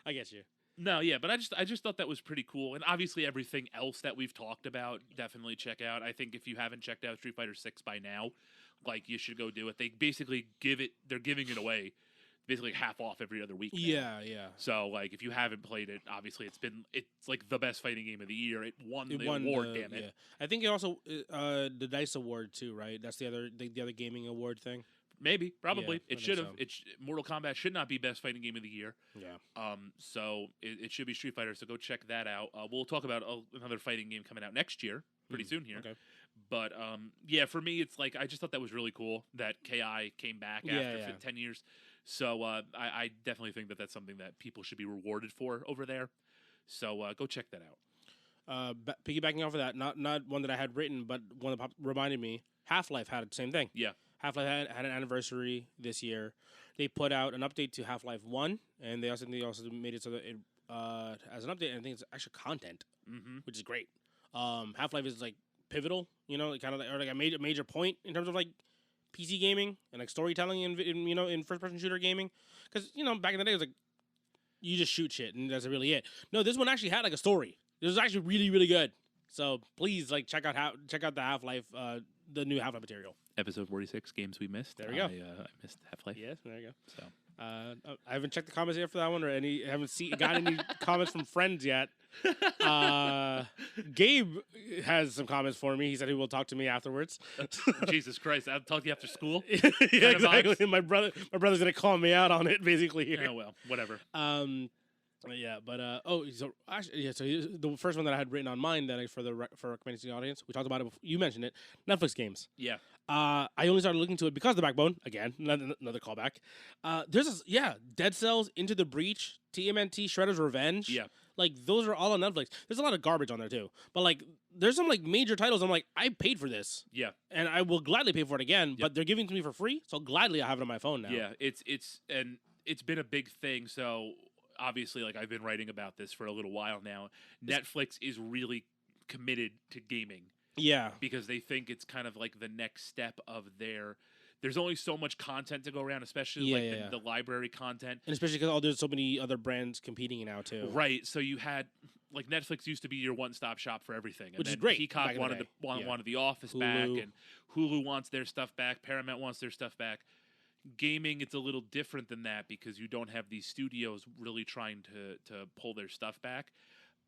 I get you. No, yeah, but I just thought that was pretty cool, and obviously everything else that we've talked about, definitely check out. I think if you haven't checked out Street Fighter 6 by now, like you should go do it. They basically they're giving it away. Basically half off every other week now. Yeah. So like if you haven't played it, obviously it's like the best fighting game of the year. It won the award, damn it. Yeah. I think it also the DICE award too, right? That's the other gaming award thing. Maybe, probably. Yeah, it should have. So. Mortal Kombat should not be best fighting game of the year. Yeah. So it should be Street Fighter. So go check that out. We'll talk about another fighting game coming out next year, pretty soon here. Okay. But yeah, for me, it's like I just thought that was really cool that KI came back after 10 years. So I definitely think that that's something that people should be rewarded for over there. So go check that out. Piggybacking off of that, not one that I had written, but one that reminded me, Half-Life had the same thing. Yeah. Half-Life had an anniversary this year. They put out an update to Half-Life 1, and they also made it so that it, as an update, and I think it's extra content, which is great. Half-Life is like pivotal, kind of or like a major point in terms of like PC gaming and like storytelling in first-person shooter gaming. Because, back in the day, it was like, you just shoot shit, and that's really it. No, this one actually had like a story. It was actually really, really good. So please, like, check out the Half-Life, the new Half-Life material. Episode 46, games we missed. There we go. I missed Half-Life. Yes, there you go. So I haven't checked the comments yet for that one, or haven't got any comments from friends yet. Gabe has some comments for me. He said he will talk to me afterwards. Jesus Christ, I'll talk to you after school. Yeah, exactly. My brother's gonna call me out on it, basically. Here. Oh well, whatever. Yeah, but so the first one that I had written on mine that for recommending to the audience, we talked about it before, you mentioned it, Netflix games. Yeah. I only started looking to it because of the Backbone. Again, another callback. There's Dead Cells, Into the Breach, TMNT, Shredder's Revenge. Yeah. Like, those are all on Netflix. There's a lot of garbage on there, too. But, like, there's some, like, major titles I'm like, I paid for this. Yeah. And I will gladly pay for it again, but they're giving it to me for free, so gladly I have it on my phone now. Yeah, it's been a big thing, so obviously, like, I've been writing about this for a little while now. Netflix is really committed to gaming. Yeah. Because they think it's kind of like the next step of there's only so much content to go around, especially the library content. And especially because there's so many other brands competing now, too. Right. So you had, like, Netflix used to be your one-stop shop for everything. And which then is great. Peacock wanted The Office back, and Hulu wants their stuff back, Paramount wants their stuff back. Gaming, it's a little different than that because you don't have these studios really trying to pull their stuff back.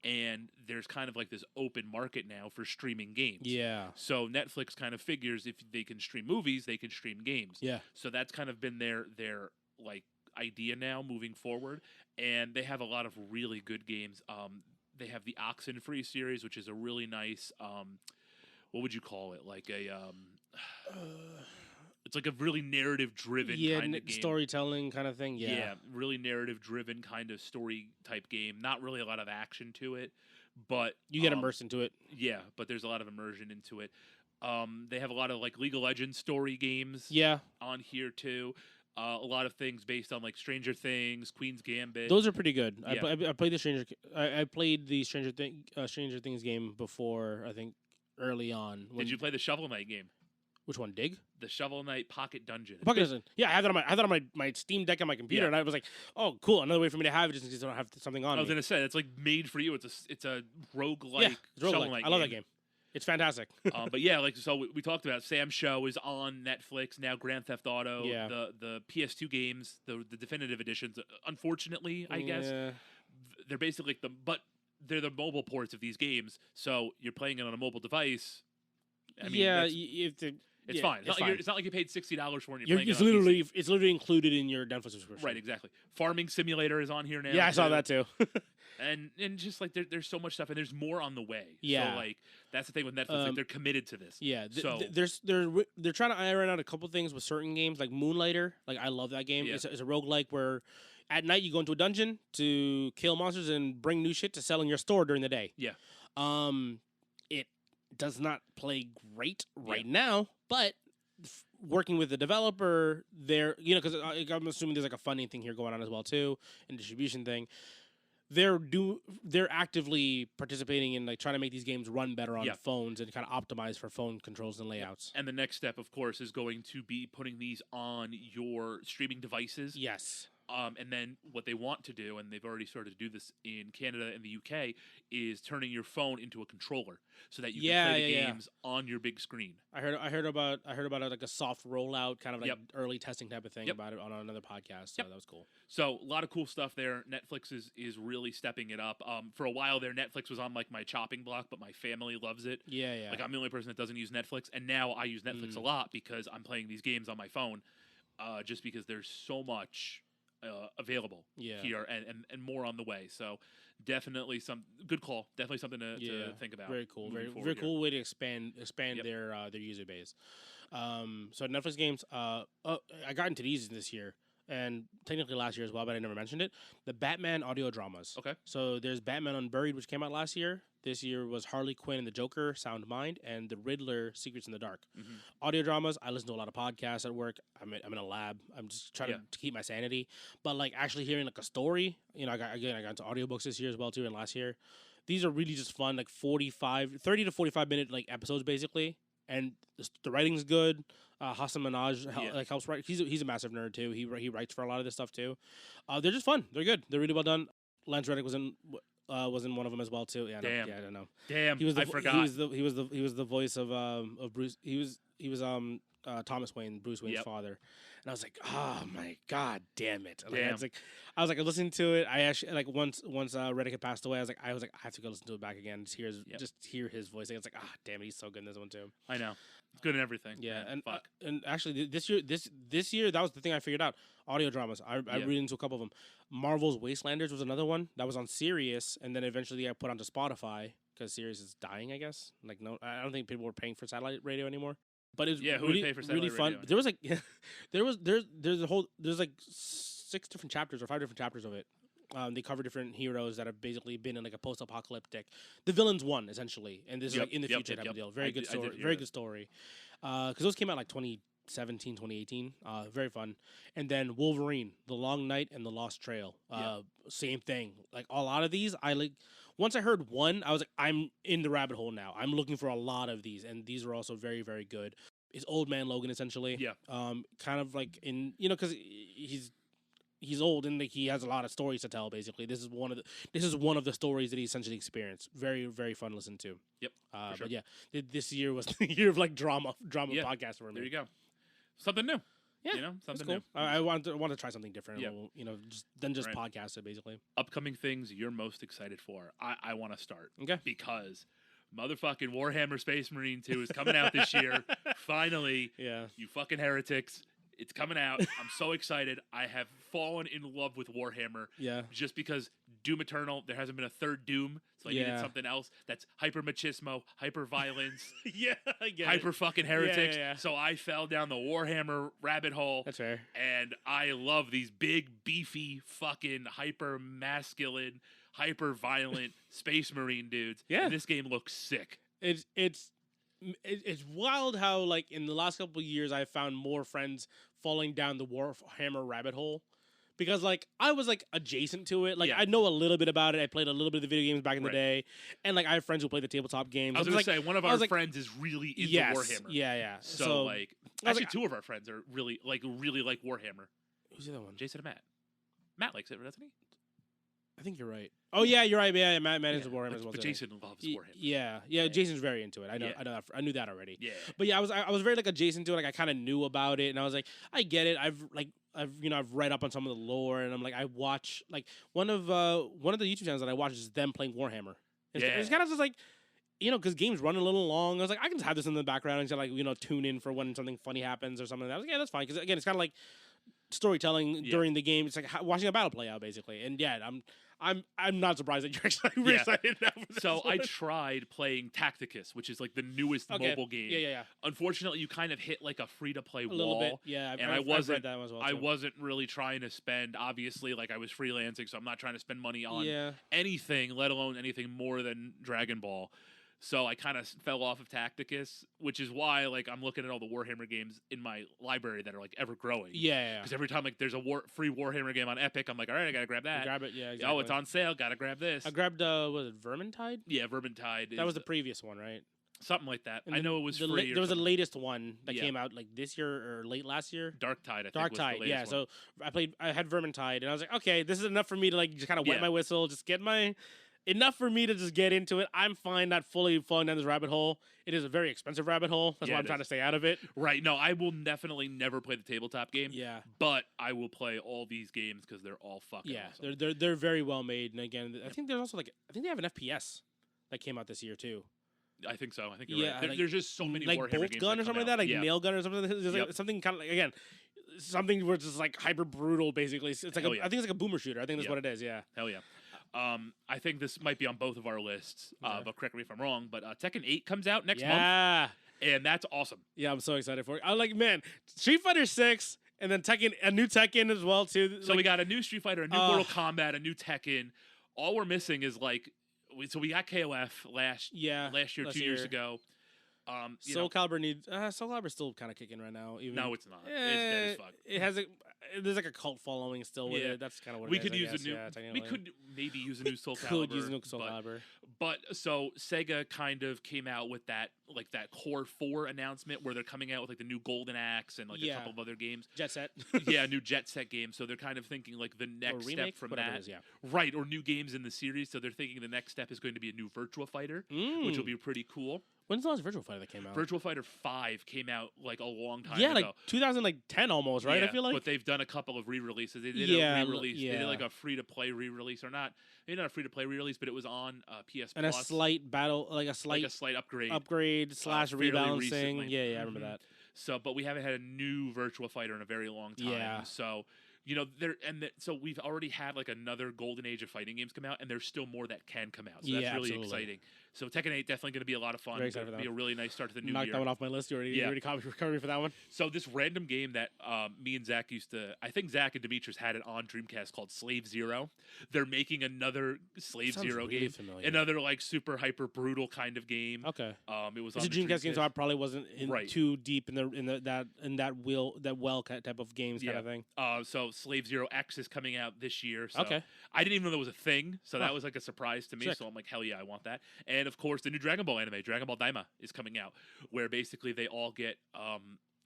And there's kind of like this open market now for streaming games. Yeah. So Netflix kind of figures if they can stream movies, they can stream games. Yeah. So that's kind of been their like idea now moving forward. And they have a lot of really good games. They have the Oxenfree series, which is a really nice what would you call it? Like a it's like a really narrative-driven kind of game. Storytelling kind of thing, Yeah, really narrative-driven kind of story-type game. Not really a lot of action to it, but... You get immersed into it. Yeah, but there's a lot of immersion into it. They have a lot of, like, League of Legends story games on here, too. A lot of things based on, like, Stranger Things, Queen's Gambit. Those are pretty good. Yeah. I played I played the Stranger Things game before, I think, early on. Did you play the Shovel Knight game? Which one? Dig? The Shovel Knight Pocket Dungeon. Pocket Dungeon. Yeah, I had that on my Steam Deck on my computer, and I was like, "Oh, cool! Another way for me to have it just in case I don't have something on." I was gonna say it's like made for you. It's a roguelike Shovel Knight. I love that game. It's fantastic. But yeah, like so we talked about Sam's Show is on Netflix now. Grand Theft Auto. Yeah. The PS2 games, the definitive editions. Unfortunately, I guess they're basically they're the mobile ports of these games. So you're playing it on a mobile device. I mean, it's fine. It's not like you paid $60 for it. It's literally included in your Netflix subscription. Right, exactly. Farming Simulator is on here now. Yeah, I saw that too. and just like there's so much stuff, and there's more on the way. Yeah. So like that's the thing with Netflix. Like, they're committed to this. Yeah. So they're trying to iron out a couple things with certain games, like Moonlighter. Like I love that game. Yeah. It's a roguelike where at night you go into a dungeon to kill monsters and bring new shit to sell in your store during the day. Yeah. It does not play great right now, but working with the developer there, because I'm assuming there's like a funding thing here going on as well too, and distribution thing. They're actively participating in like trying to make these games run better on phones and kind of optimize for phone controls and layouts. And the next step, of course, is going to be putting these on your streaming devices. Yes. And then what they want to do, and they've already started to do this in Canada and the UK, is turning your phone into a controller so that you can play the games on your big screen. I heard about it, like a soft rollout, kind of like early testing type of thing about it on another podcast. So that was cool. So a lot of cool stuff there. Netflix is really stepping it up. For a while there, Netflix was on like my chopping block, but my family loves it. Yeah. Like I'm the only person that doesn't use Netflix, and now I use Netflix a lot because I'm playing these games on my phone. Just because there's so much available here, and more on the way. So definitely some good call. Definitely something to think about. Very cool. Very cool way to expand their user base. So Netflix games. I got into these this year. And technically last year as well, but I never mentioned it. The Batman audio dramas. Okay. So there's Batman Unburied, which came out last year. This year was Harley Quinn and the Joker, Sound Mind, and the Riddler, Secrets in the Dark. Mm-hmm. Audio dramas. I listen to a lot of podcasts at work. I'm in a lab. I'm just trying to keep my sanity. But like actually hearing like a story, I got into audiobooks this year as well too, and last year. These are really just fun, like 30 to 45 minute like episodes basically. And the writing's good. Hassan Minhaj helps write. He's a massive nerd too. He writes for a lot of this stuff too. They're just fun. They're good. They're really well done. Lance Reddick was in one of them as well too. Yeah, damn. I don't know. Damn, I forgot. He was the voice of Bruce. He was Thomas Wayne, Bruce Wayne's father. And I was like, oh my god, damn it! Damn. I was like listening to it. I actually like once Reddick had passed away. I was like, I have to go listen to it back again. Just hear his voice. I was like, damn it, he's so good in this one too. I know, it's good in everything. Yeah, man. And actually this year that was the thing I figured out. Audio dramas. I read into a couple of them. Marvel's Wastelanders was another one that was on Sirius, and then eventually I put onto Spotify because Sirius is dying. I guess I don't think people were paying for satellite radio anymore. But it's really fun. There was like there's like 6 different chapters or 5 different chapters of it. They cover different heroes that have basically been in like a post-apocalyptic. The villains won essentially, and this is like in the future type of deal. Very good story. Very good story. Because those came out like 2017, 2018. Very fun. And then Wolverine, The Long Night and the Lost Trail. Same thing. Like a lot of these, I like. Once I heard one, I was like, I'm in the rabbit hole now. I'm looking for a lot of these, and these are also very, very good. It's Old Man Logan, essentially. Yeah. Kind of like because he's old and like he has a lot of stories to tell. Basically, this is one of the stories that he essentially experienced. Very, very fun to listen to. Yep. But yeah, this year was the year of like drama podcast for me. There you go. Something new. Yeah, something cool. new. I want to try something different. Yeah. Just podcast it basically. Upcoming things you're most excited for. I want to start. Okay. Because motherfucking Warhammer Space Marine 2 is coming out this year. Finally. Yeah. You fucking heretics. It's coming out. I'm so excited. I have fallen in love with Warhammer. Yeah. Just because Doom Eternal, there hasn't been a third Doom, so I needed something else that's hyper machismo, hyper violence, hyper fucking heretics. Yeah. So I fell down the Warhammer rabbit hole. That's fair. And I love these big, beefy, fucking hyper masculine, hyper violent Space Marine dudes. Yeah. And this game looks sick. It's wild how like in the last couple of years I've found more friends falling down the Warhammer rabbit hole. Because, like, I was, like, adjacent to it. Like, I know a little bit about it. I played a little bit of the video games back in the day. And, like, I have friends who play the tabletop games. I was going to say, one of our friends is really into Warhammer. Yeah. So like, actually, 2 of our friends are really like Warhammer. Who's the other one? Jason and Matt. Matt likes it, doesn't he? I think you're right. Oh, yeah, you're right. Yeah, Matt is Warhammer as well. But Jason loves Warhammer. Yeah, Jason's very into it. I know that. I knew that already. Yeah. But, yeah, I was very, like, adjacent to it. Like, I kind of knew about it. And I was like, I get it. I've read up on some of the lore, and I'm like, I watch like one of the YouTube channels that I watch is them playing Warhammer. It's kind of just like, because games run a little long. I was like, I can just have this in the background and just like tune in for when something funny happens or something. I was like, yeah, that's fine, because again, it's kind of like storytelling during the game. It's like watching a battle play out basically. And yeah, I'm not surprised that you're excited now. For this so one. I tried playing Tacticus, which is like the newest mobile game. Yeah. Unfortunately, you kind of hit like a free to play wall. Little bit, yeah. And I've read that as well, I wasn't really trying to spend. Obviously, like I was freelancing, so I'm not trying to spend money on anything, let alone anything more than Dragon Ball. So I kind of fell off of Tacticus, which is why like I'm looking at all the Warhammer games in my library that are like ever growing. Yeah. Because every time like there's a free Warhammer game on Epic, I'm like, all right, I gotta grab that. Grab it, yeah. Exactly. Oh, it's on sale. Gotta grab this. I grabbed was it Vermintide? Yeah, Vermintide. That was the previous one, right? Something like that. I know it was free. There was a latest one that came out like this year or late last year. Darktide, I think. Darktide, was the latest one. So I had Vermintide, and I was like, okay, this is enough for me to like just kind of wet my whistle, just get enough for me to just get into it. I'm fine not fully falling down this rabbit hole. It is a very expensive rabbit hole. That's why I'm trying to stay out of it. Right. No, I will definitely never play the tabletop game. Yeah. But I will play all these games because they're all fucking awesome. They're very well made. And again, I think there's also they have an FPS that came out this year too. I think so. I think you're right. There's just so many like Warhammer bolt games gun or something like that, like nail gun or something. There's like something kind of like, again, something where it's just like hyper brutal. Basically, it's like I think it's like a boomer shooter. I think that's what it is. Yeah. Hell yeah. I think this might be on both of our lists, but correct me if I'm wrong. But Tekken 8 comes out next month. Yeah. And that's awesome. Yeah, I'm so excited for it. I'm like, man, Street Fighter 6 and then Tekken, a new Tekken as well too. So we got a new Street Fighter, a new Mortal Kombat, a new Tekken. All we're missing is like, so we got KOF last year, 2 years ago. Soul Calibur needs Soul Calibur's still kind of kicking right now. Even, no, it's not. It's dead as fuck. It has there's like a cult following still with it. That's kind of what we it could is, use a new. We could maybe use a new Soul Calibur. Could use a new Soul Calibur. But so Sega kind of came out with that Core 4 announcement where they're coming out with like the new Golden Axe and like a couple of other games. Jet Set. Yeah, new Jet Set game. So they're kind of thinking like the next step from that. Right, or new games in the series. So they're thinking the next step is going to be a new Virtua Fighter, which will be pretty cool. When's the last Virtua Fighter that came out? Virtua Fighter 5 came out like a long time ago. Yeah, like 2010 almost, right? Yeah, I feel like. But they've done a couple of re-releases. They did a re-release. They did like a free-to-play re-release, or not. Maybe not a free-to-play re-release, but it was on PS and Plus. A slight battle, like a slight upgrade slash rebalancing. Recently. Yeah, I remember that. So, but we haven't had a new Virtua Fighter in a very long time. Yeah. So, you know, so we've already had like another golden age of fighting games come out, and there's still more that can come out. So that's really exciting. So Tekken 8 definitely going to be a lot of fun. Very excited for that. Be a really nice start to the new year. Knock that one off my list. You already covered me for that one. So this random game that me and Zach used to, I think Zach and Demetrius had it on Dreamcast called Slave Zero. They're making another Slave Zero game, another like super hyper brutal kind of game. Okay. It was it's on a Dreamcast game, so I probably wasn't too deep in that well type of games kind of thing. So Slave Zero X is coming out this year. So okay. I didn't even know that was a thing, so that was like a surprise to me. Sick. So I'm like, hell yeah, I want that. And of course, the new Dragon Ball anime, Dragon Ball Daima, is coming out, where basically they all get,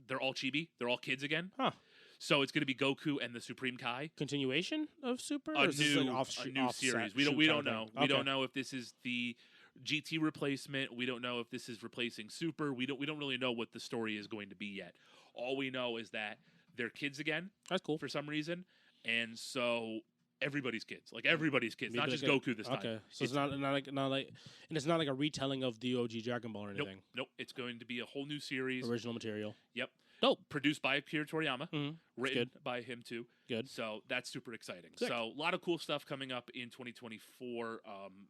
they're all chibi, they're all kids again. Huh. So it's going to be Goku and the Supreme Kai. Continuation of Super? A new series. We don't know. Okay. We don't know if this is the GT replacement. We don't know if this is replacing Super. We don't really know what the story is going to be yet. All we know is that they're kids again. That's cool. For some reason. And so everybody's kids. Like everybody's kids. Maybe not just Goku this time. Okay. So it's not like and it's not like a retelling of the OG Dragon Ball or anything. Nope. It's going to be a whole new series. Original material. Yep. Dope. Produced by Akira Toriyama. Mm-hmm. Written by him too. Good. So that's super exciting. Sick. So a lot of cool stuff coming up in 2024.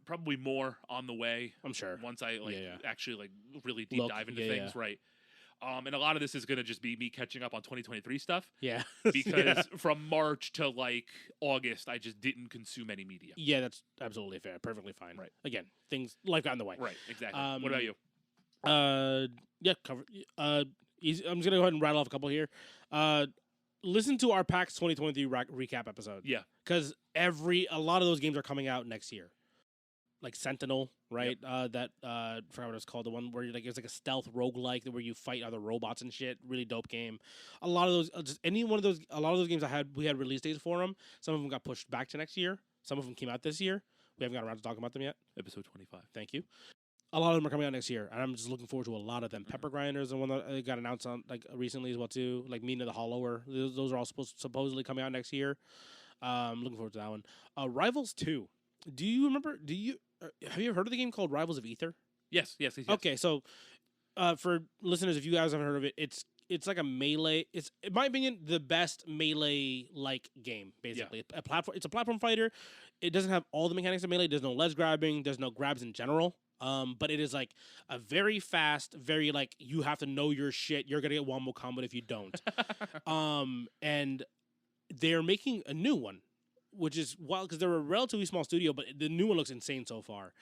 Probably more on the way. I'm sure. Once I actually really deep dive into things. Yeah. Right. And a lot of this is going to just be me catching up on 2023 stuff. Yeah. Because from March to like August, I just didn't consume any media. Yeah, that's absolutely fair. Perfectly fine. Right. Again, life got in the way. Right. Exactly. What about you? Yeah, cover. I'm just going to go ahead and rattle off a couple here. Listen to our PAX 2023 recap episode. Yeah. Because a lot of those games are coming out next year. Like Sentinel, right? Yep. I forgot what it's called. The one where it's like a stealth roguelike where you fight other robots and shit. Really dope game. A lot of those, a lot of those games we had release dates for them. Some of them got pushed back to next year. Some of them came out this year. We haven't got around to talking about them yet. Episode 25. Thank you. A lot of them are coming out next year, and I'm just looking forward to a lot of them. Mm-hmm. Pepper Grinders, the one that got announced on recently as well too. Like Mean of the Hollower, those are all supposedly coming out next year. Looking forward to that one. Rivals 2. Do you remember? Have you ever heard of the game called Rivals of Ether? Yes. Okay, so for listeners, if you guys haven't heard of it, it's like a melee. It's, in my opinion, the best melee-like game. Basically, It's a platform fighter. It doesn't have all the mechanics of melee. There's no ledge grabbing. There's no grabs in general. But it is like a very fast, very like you have to know your shit. You're gonna get one more combo if you don't. And they're making a new one, which is wild because they're a relatively small studio, but the new one looks insane so far.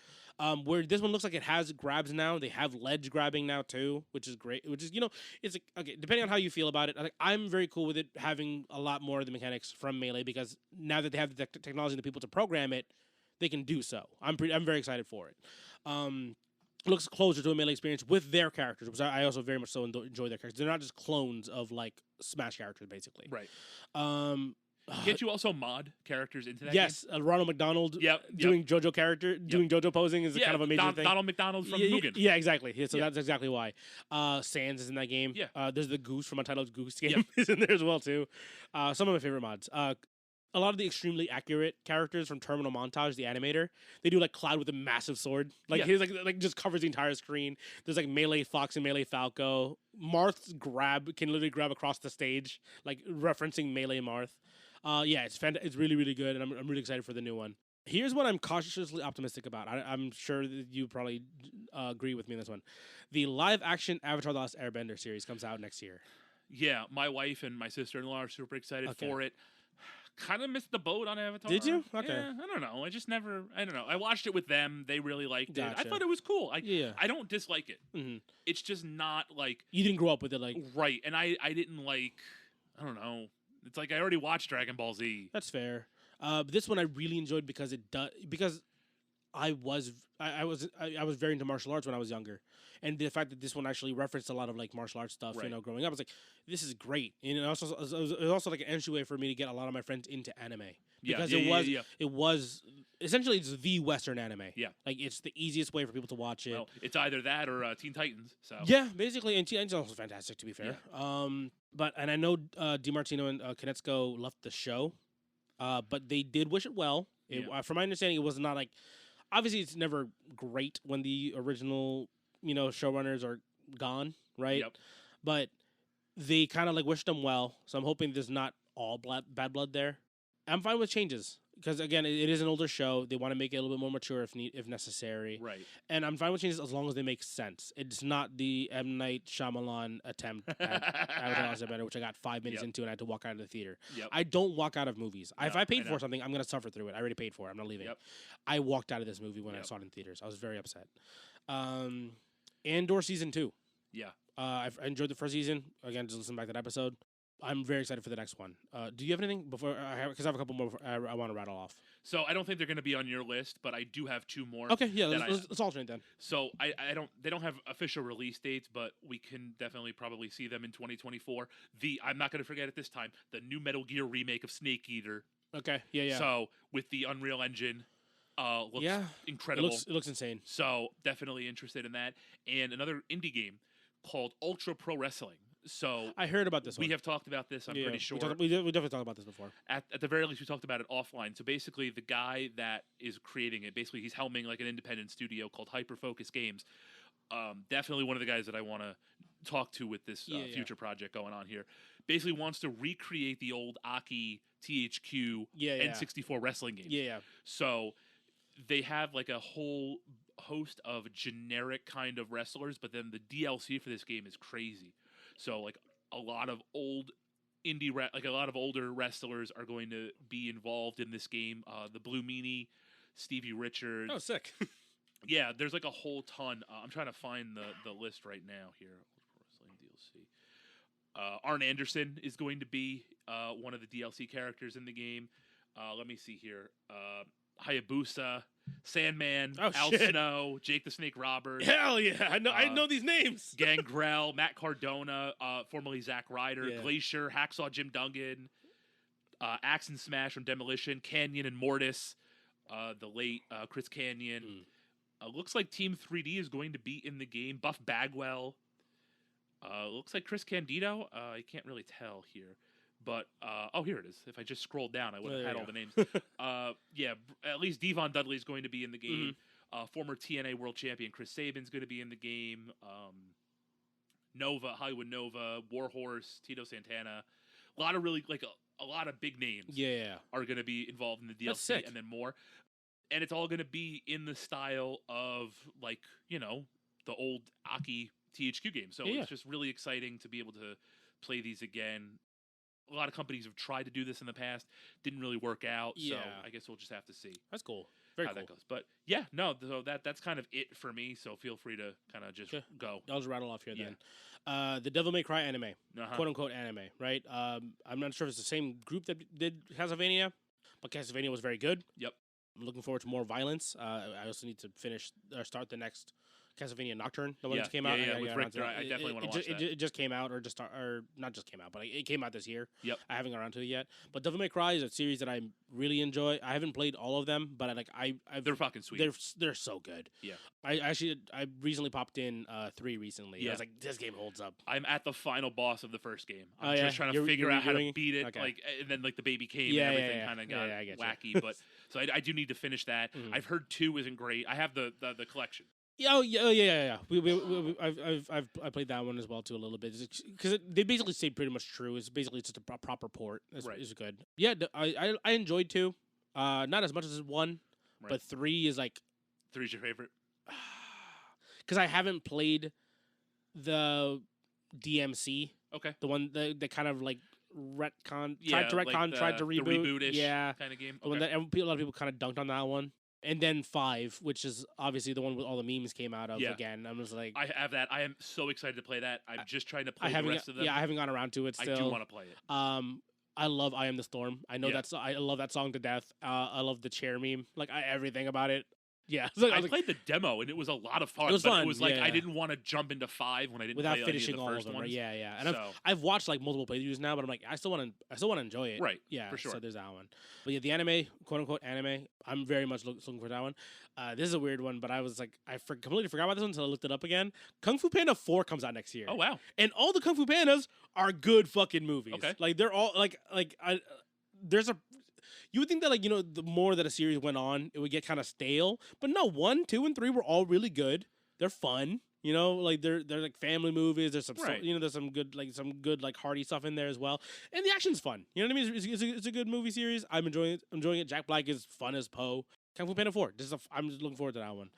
Where this one looks like it has grabs now. They have ledge grabbing now too, which is great. Which is, it's like, okay, depending on how you feel about it. I'm very cool with it having a lot more of the mechanics from Melee because now that they have the technology and the people to program it, they can do so. I'm very excited for it. It looks closer to a Melee experience with their characters, which I also very much so enjoy their characters. They're not just clones of like Smash characters, basically. Right. Can't you also mod characters into that? Yes, Ronald McDonald doing JoJo character, doing JoJo posing is kind of a major thing. Donald McDonald from Mugen. Yeah, exactly. Yeah, so that's exactly why. Sans is in that game. Yeah. There's the Goose from Untitled Goose game is in there as well too. Some of my favorite mods. a lot of the extremely accurate characters from Terminal Montage, the animator, they do like Cloud with a massive sword. Like he's like just covers the entire screen. There's like Melee Fox and Melee Falco. Marth's grab can literally grab across the stage, like referencing Melee Marth. It's really, really good, and I'm really excited for the new one. Here's what I'm cautiously optimistic about. I'm sure that you probably agree with me on this one. The live-action Avatar: The Last Airbender series comes out next year. Yeah, my wife and my sister-in-law are super excited for it. Kind of missed the boat on Avatar. Did you? Okay. Yeah, I don't know. I don't know. I watched it with them. They really liked it. I thought it was cool. I don't dislike it. Mm-hmm. It's just not like... You didn't grow up with it, like... Right, and I didn't like... I don't know. It's like I already watched Dragon Ball Z. That's fair. This one I really enjoyed because I was very into martial arts when I was younger, and the fact that this one actually referenced a lot of like martial arts stuff, growing up, I was like, this is great. And it was also like an entryway for me to get a lot of my friends into anime because it was essentially it's the Western anime. Yeah, like it's the easiest way for people to watch it. Well, it's either that or Teen Titans. So yeah, basically, and Teen Titans is also fantastic to be fair. Yeah. And I know DiMartino and Konetsuko left the show. But they did wish it well. From my understanding, it was not like... Obviously, it's never great when the original, showrunners are gone, right? Yep. But they kind of like wished them well. So I'm hoping there's not all bad blood there. I'm fine with changes. Because, again, it is an older show. They want to make it a little bit more mature if necessary. Right. And I'm fine with changes as long as they make sense. It's not the M. Night Shyamalan attempt at Avatar: Airbender, which I got 5 minutes into and I had to walk out of the theater. Yep. I don't walk out of movies. No, if I paid for something, I'm going to suffer through it. I already paid for it. I'm not leaving. Yep. I walked out of this movie when I saw it in theaters. I was very upset. Andor Season 2. Yeah. I enjoyed the first season. Again, just listen back to that episode. I'm very excited for the next one. Do you have anything before? Because I have a couple more I want to rattle off. So I don't think they're going to be on your list, but I do have 2 more. Okay, yeah, let's alternate then. So they don't have official release dates, but we can definitely probably see them in 2024. I'm not going to forget it this time, the new Metal Gear remake of Snake Eater. Okay, yeah. So with the Unreal Engine, looks incredible. It looks insane. So definitely interested in that. And another indie game called Ultra Pro Wrestling. So I heard about this one. We have talked about this, I'm pretty sure. We definitely talked about this before. At the very least, we talked about it offline. So basically, the guy that is creating it, he's helming like an independent studio called Hyperfocus Games. Definitely one of the guys that I want to talk to with this future project going on here. Basically wants to recreate the old Aki THQ N64 wrestling games. Yeah. So they have like a whole host of generic kind of wrestlers, but then the DLC for this game is crazy. So like a lot of old a lot of older wrestlers are going to be involved in this game. The Blue Meanie, Stevie Richards. Oh, sick. Yeah, there's like a whole ton. I'm trying to find the list right now here. Wrestling DLC. Arn Anderson is going to be one of the DLC characters in the game. Let me see here. Hayabusa, Sandman, Al Snow, Jake the Snake Roberts. Hell yeah! I know these names. Gangrel, Matt Cardona, formerly Zack Ryder, Glacier, Hacksaw Jim Duggan, Axe and Smash from Demolition, Canyon and Mortis, the late Chris Canyon. Looks like Team 3D is going to be in the game. Buff Bagwell. Looks like Chris Candido. I can't really tell here. But, here it is. If I just scrolled down, I would have had all the names. At least Devon Dudley is going to be in the game. Mm-hmm. Former TNA World Champion Chris Sabin's going to be in the game. Hollywood Nova, Warhorse, Tito Santana. A lot of really, a lot of big names are going to be involved in the DLC and then more. And it's all going to be in the style of, the old Aki THQ game. So it's just really exciting to be able to play these again. A lot of companies have tried to do this in the past, didn't really work out. So I guess we'll just have to see. That's cool. Very how cool. that goes. But so that's kind of it for me. So feel free to kind of just go. I'll just rattle off here then. The Devil May Cry anime, quote unquote anime, right? I'm not sure if it's the same group that did Castlevania, but Castlevania was very good. Yep. I'm looking forward to more violence. I also need to start the next Castlevania Nocturne, the one that Yeah, came out. yeah, with Richter. I definitely want to watch that. It just came out, or not just came out, but it came out this year. Yep. I haven't got around to it yet. But Devil May Cry is a series that I really enjoy. I haven't played all of them, but they're fucking sweet. They're so good. Yeah. I recently popped in 3 recently. Yeah. I was like, this game holds up. I'm at the final boss of the first game. I'm just trying to figure out how to beat it. Okay. Like, and then like the baby came and everything kind of got wacky. But so I do need to finish that. Mm-hmm. I've heard 2 isn't great. I have the collection. Yeah. I played that one as well too a little bit because they basically stayed pretty much true. It's basically just a proper port. It's good. Yeah, I enjoyed 2. Not as much as 1, but 3 is like. 3's your favorite? Because I haven't played the DMC. Okay. The one that kind of like retcon, tried to reboot. The reboot-ish kind of game. The one that a lot of people kind of dunked on that one. And then 5, which is obviously the one with all the memes came out of again. I'm just like... I have that. I am so excited to play that. I'm just trying to play the rest of them. Yeah, I haven't gone around to it still. I do want to play it. I love I Am the Storm. I know I love that song to death. I love the chair meme. Like, everything about it. Yeah. So I played the demo, and it was a lot of fun. It was fun. It was like I didn't want to jump into 5 when I didn't without play finishing all of them. Right? Yeah. And I've watched like multiple playthroughs now, but I'm like, I still want to enjoy it. Right. Yeah. For sure. So there's that one. But yeah, the anime, quote unquote anime, I'm very much looking for that one. This is a weird one, but I was like, completely forgot about this one until I looked it up again. Kung Fu Panda 4 comes out next year. Oh wow! And all the Kung Fu Pandas are good fucking movies. Okay. Like they're all there's a. You would think that, like, you know, the more that a series went on, it would get kind of stale. But no, 1, 2, and 3 were all really good. They're fun. You know, like they're like family movies. There's some, there's some good hearty stuff in there as well. And the action's fun. You know what I mean? It's a good movie series. I'm enjoying it. Jack Black is fun as Poe. Kung Fu Panda 4. I'm just looking forward to that one.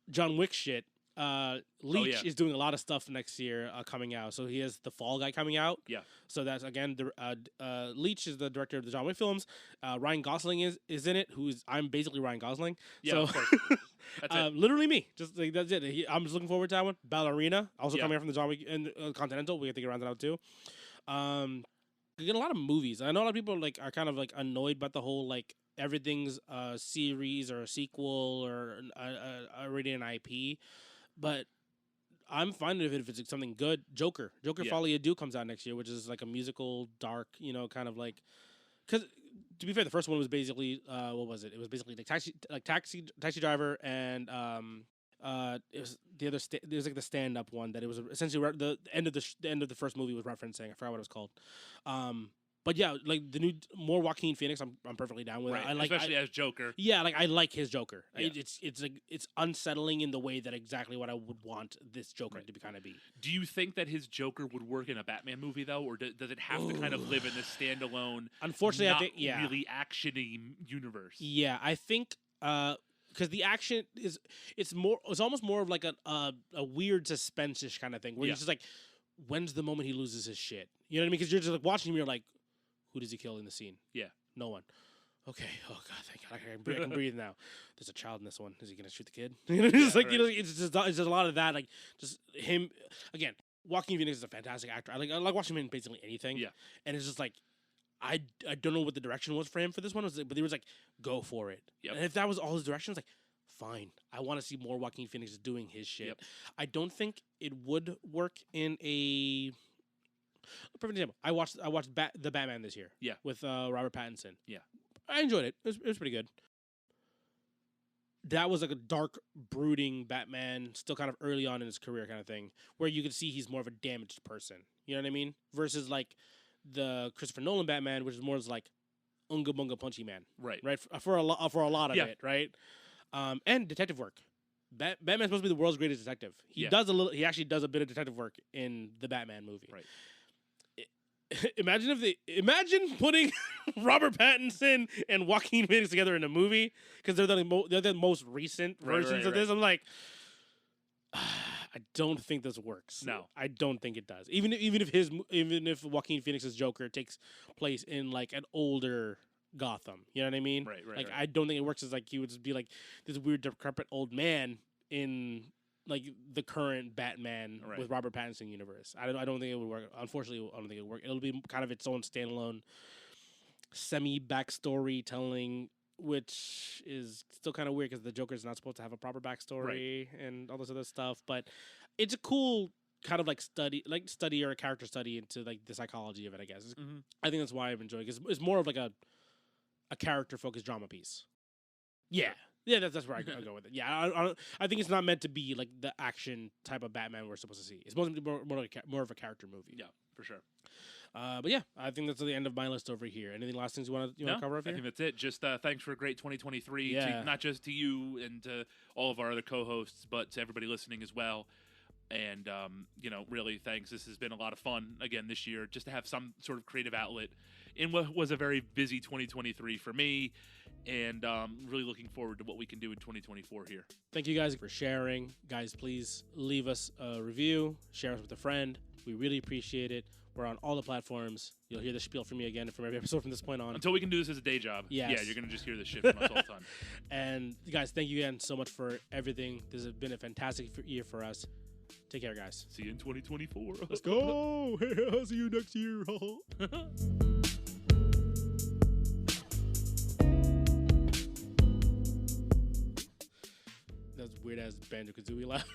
John Wick shit. Leach is doing a lot of stuff next year coming out. So he has The Fall Guy coming out. Yeah. So that's, again, Leach is the director of the John Wick films. Ryan Gosling is in it, I'm basically Ryan Gosling. Yeah, so, of course. That's it. Literally me. Just like, that's it. I'm just looking forward to that one. Ballerina, also coming out from the John Wick and Continental. We have to get around that out too. We get a lot of movies. I know a lot of people are kind of like annoyed about the whole like everything's a series or a sequel or already an IP. But I'm fine with it if it's something good. Joker Folie à Deux comes out next year, which is like a musical, dark, kind of like... Because, to be fair, the first one was basically... what was it? It was basically Taxi Driver and... it was the other... It was like the stand-up one that it was essentially... The end of the first movie was referencing. I forgot what it was called. But yeah, like the new more Joaquin Phoenix, I'm perfectly down with. Right. Especially as Joker. Yeah, like I like his Joker. Yeah. It's unsettling in the way that exactly what I would want this Joker to kind of be. Do you think that his Joker would work in a Batman movie though, or does it have to kind of live in this standalone? Unfortunately, I think really actiony universe. Yeah, I think because the action it's almost more of like a weird suspense-ish kind of thing where you're just like, when's the moment he loses his shit? You know what I mean? Because you're just like watching him, you're like, who does he kill in the scene? Yeah. No one. Okay. Oh, God, thank God. I can breathe now. There's a child in this one. Is he going to shoot the kid? It's just a lot of that. Like, just him. Again, Joaquin Phoenix is a fantastic actor. I like watching him in basically anything. Yeah. And it's just like, I don't know what the direction was for him for this one, but he was like, go for it. Yep. And if that was all his direction, I was like, fine. I want to see more Joaquin Phoenix doing his shit. Yep. I don't think it would work in a perfect example. I watched the Batman this year. Yeah. With Robert Pattinson. Yeah. I enjoyed it. It was pretty good. That was like a dark, brooding Batman, still kind of early on in his career kind of thing, where you could see he's more of a damaged person. You know what I mean? Versus like the Christopher Nolan Batman, which is more like unga bunga punchy man. Right. Right. For a lot of it. Right. And detective work. Batman's supposed to be the world's greatest detective. He actually does a bit of detective work in the Batman movie. Right. Imagine putting Robert Pattinson and Joaquin Phoenix together in a movie because they're the most recent versions of this. I'm like, I don't think this works. No, I don't think it does. Even if Joaquin Phoenix's Joker takes place in like an older Gotham, you know what I mean? Right. Like I don't think it works as like he would just be like this weird decrepit old man in like the current Batman with Robert Pattinson universe. I don't think it would work. Unfortunately, I don't think it would work. It'll be kind of its own standalone semi backstory telling which is still kind of weird because the Joker's not supposed to have a proper backstory and all this other stuff. But it's a cool kind of like study or a character study into like the psychology of it, I guess. I think that's why I've enjoyed it. It's more of like a character-focused drama piece. Yeah. Yeah, that's where I go with it. Yeah, I think it's not meant to be like the action type of Batman we're supposed to see. It's supposed to be more of a character movie. Yeah, for sure. But yeah, I think that's the end of my list over here. Anything last things you want to cover up here? I think that's it. Just thanks for a great 2023, not just to you and to all of our other co-hosts, but to everybody listening as well. And, really thanks. This has been a lot of fun again this year, just to have some sort of creative outlet in what was a very busy 2023 for me. And really looking forward to what we can do in 2024 here. Thank you guys for sharing. Guys, please leave us a review. Share us with a friend. We really appreciate it. We're on all the platforms. You'll hear the spiel from me again from every episode from this point on. Until we can do this as a day job. Yes. Yeah, you're going to just hear this shit from us all the time. And guys, thank you again so much for everything. This has been a fantastic year for us. Take care, guys. See you in 2024. Let's go. I'll see you next year. That's weird ass Banjo-Kazooie laugh.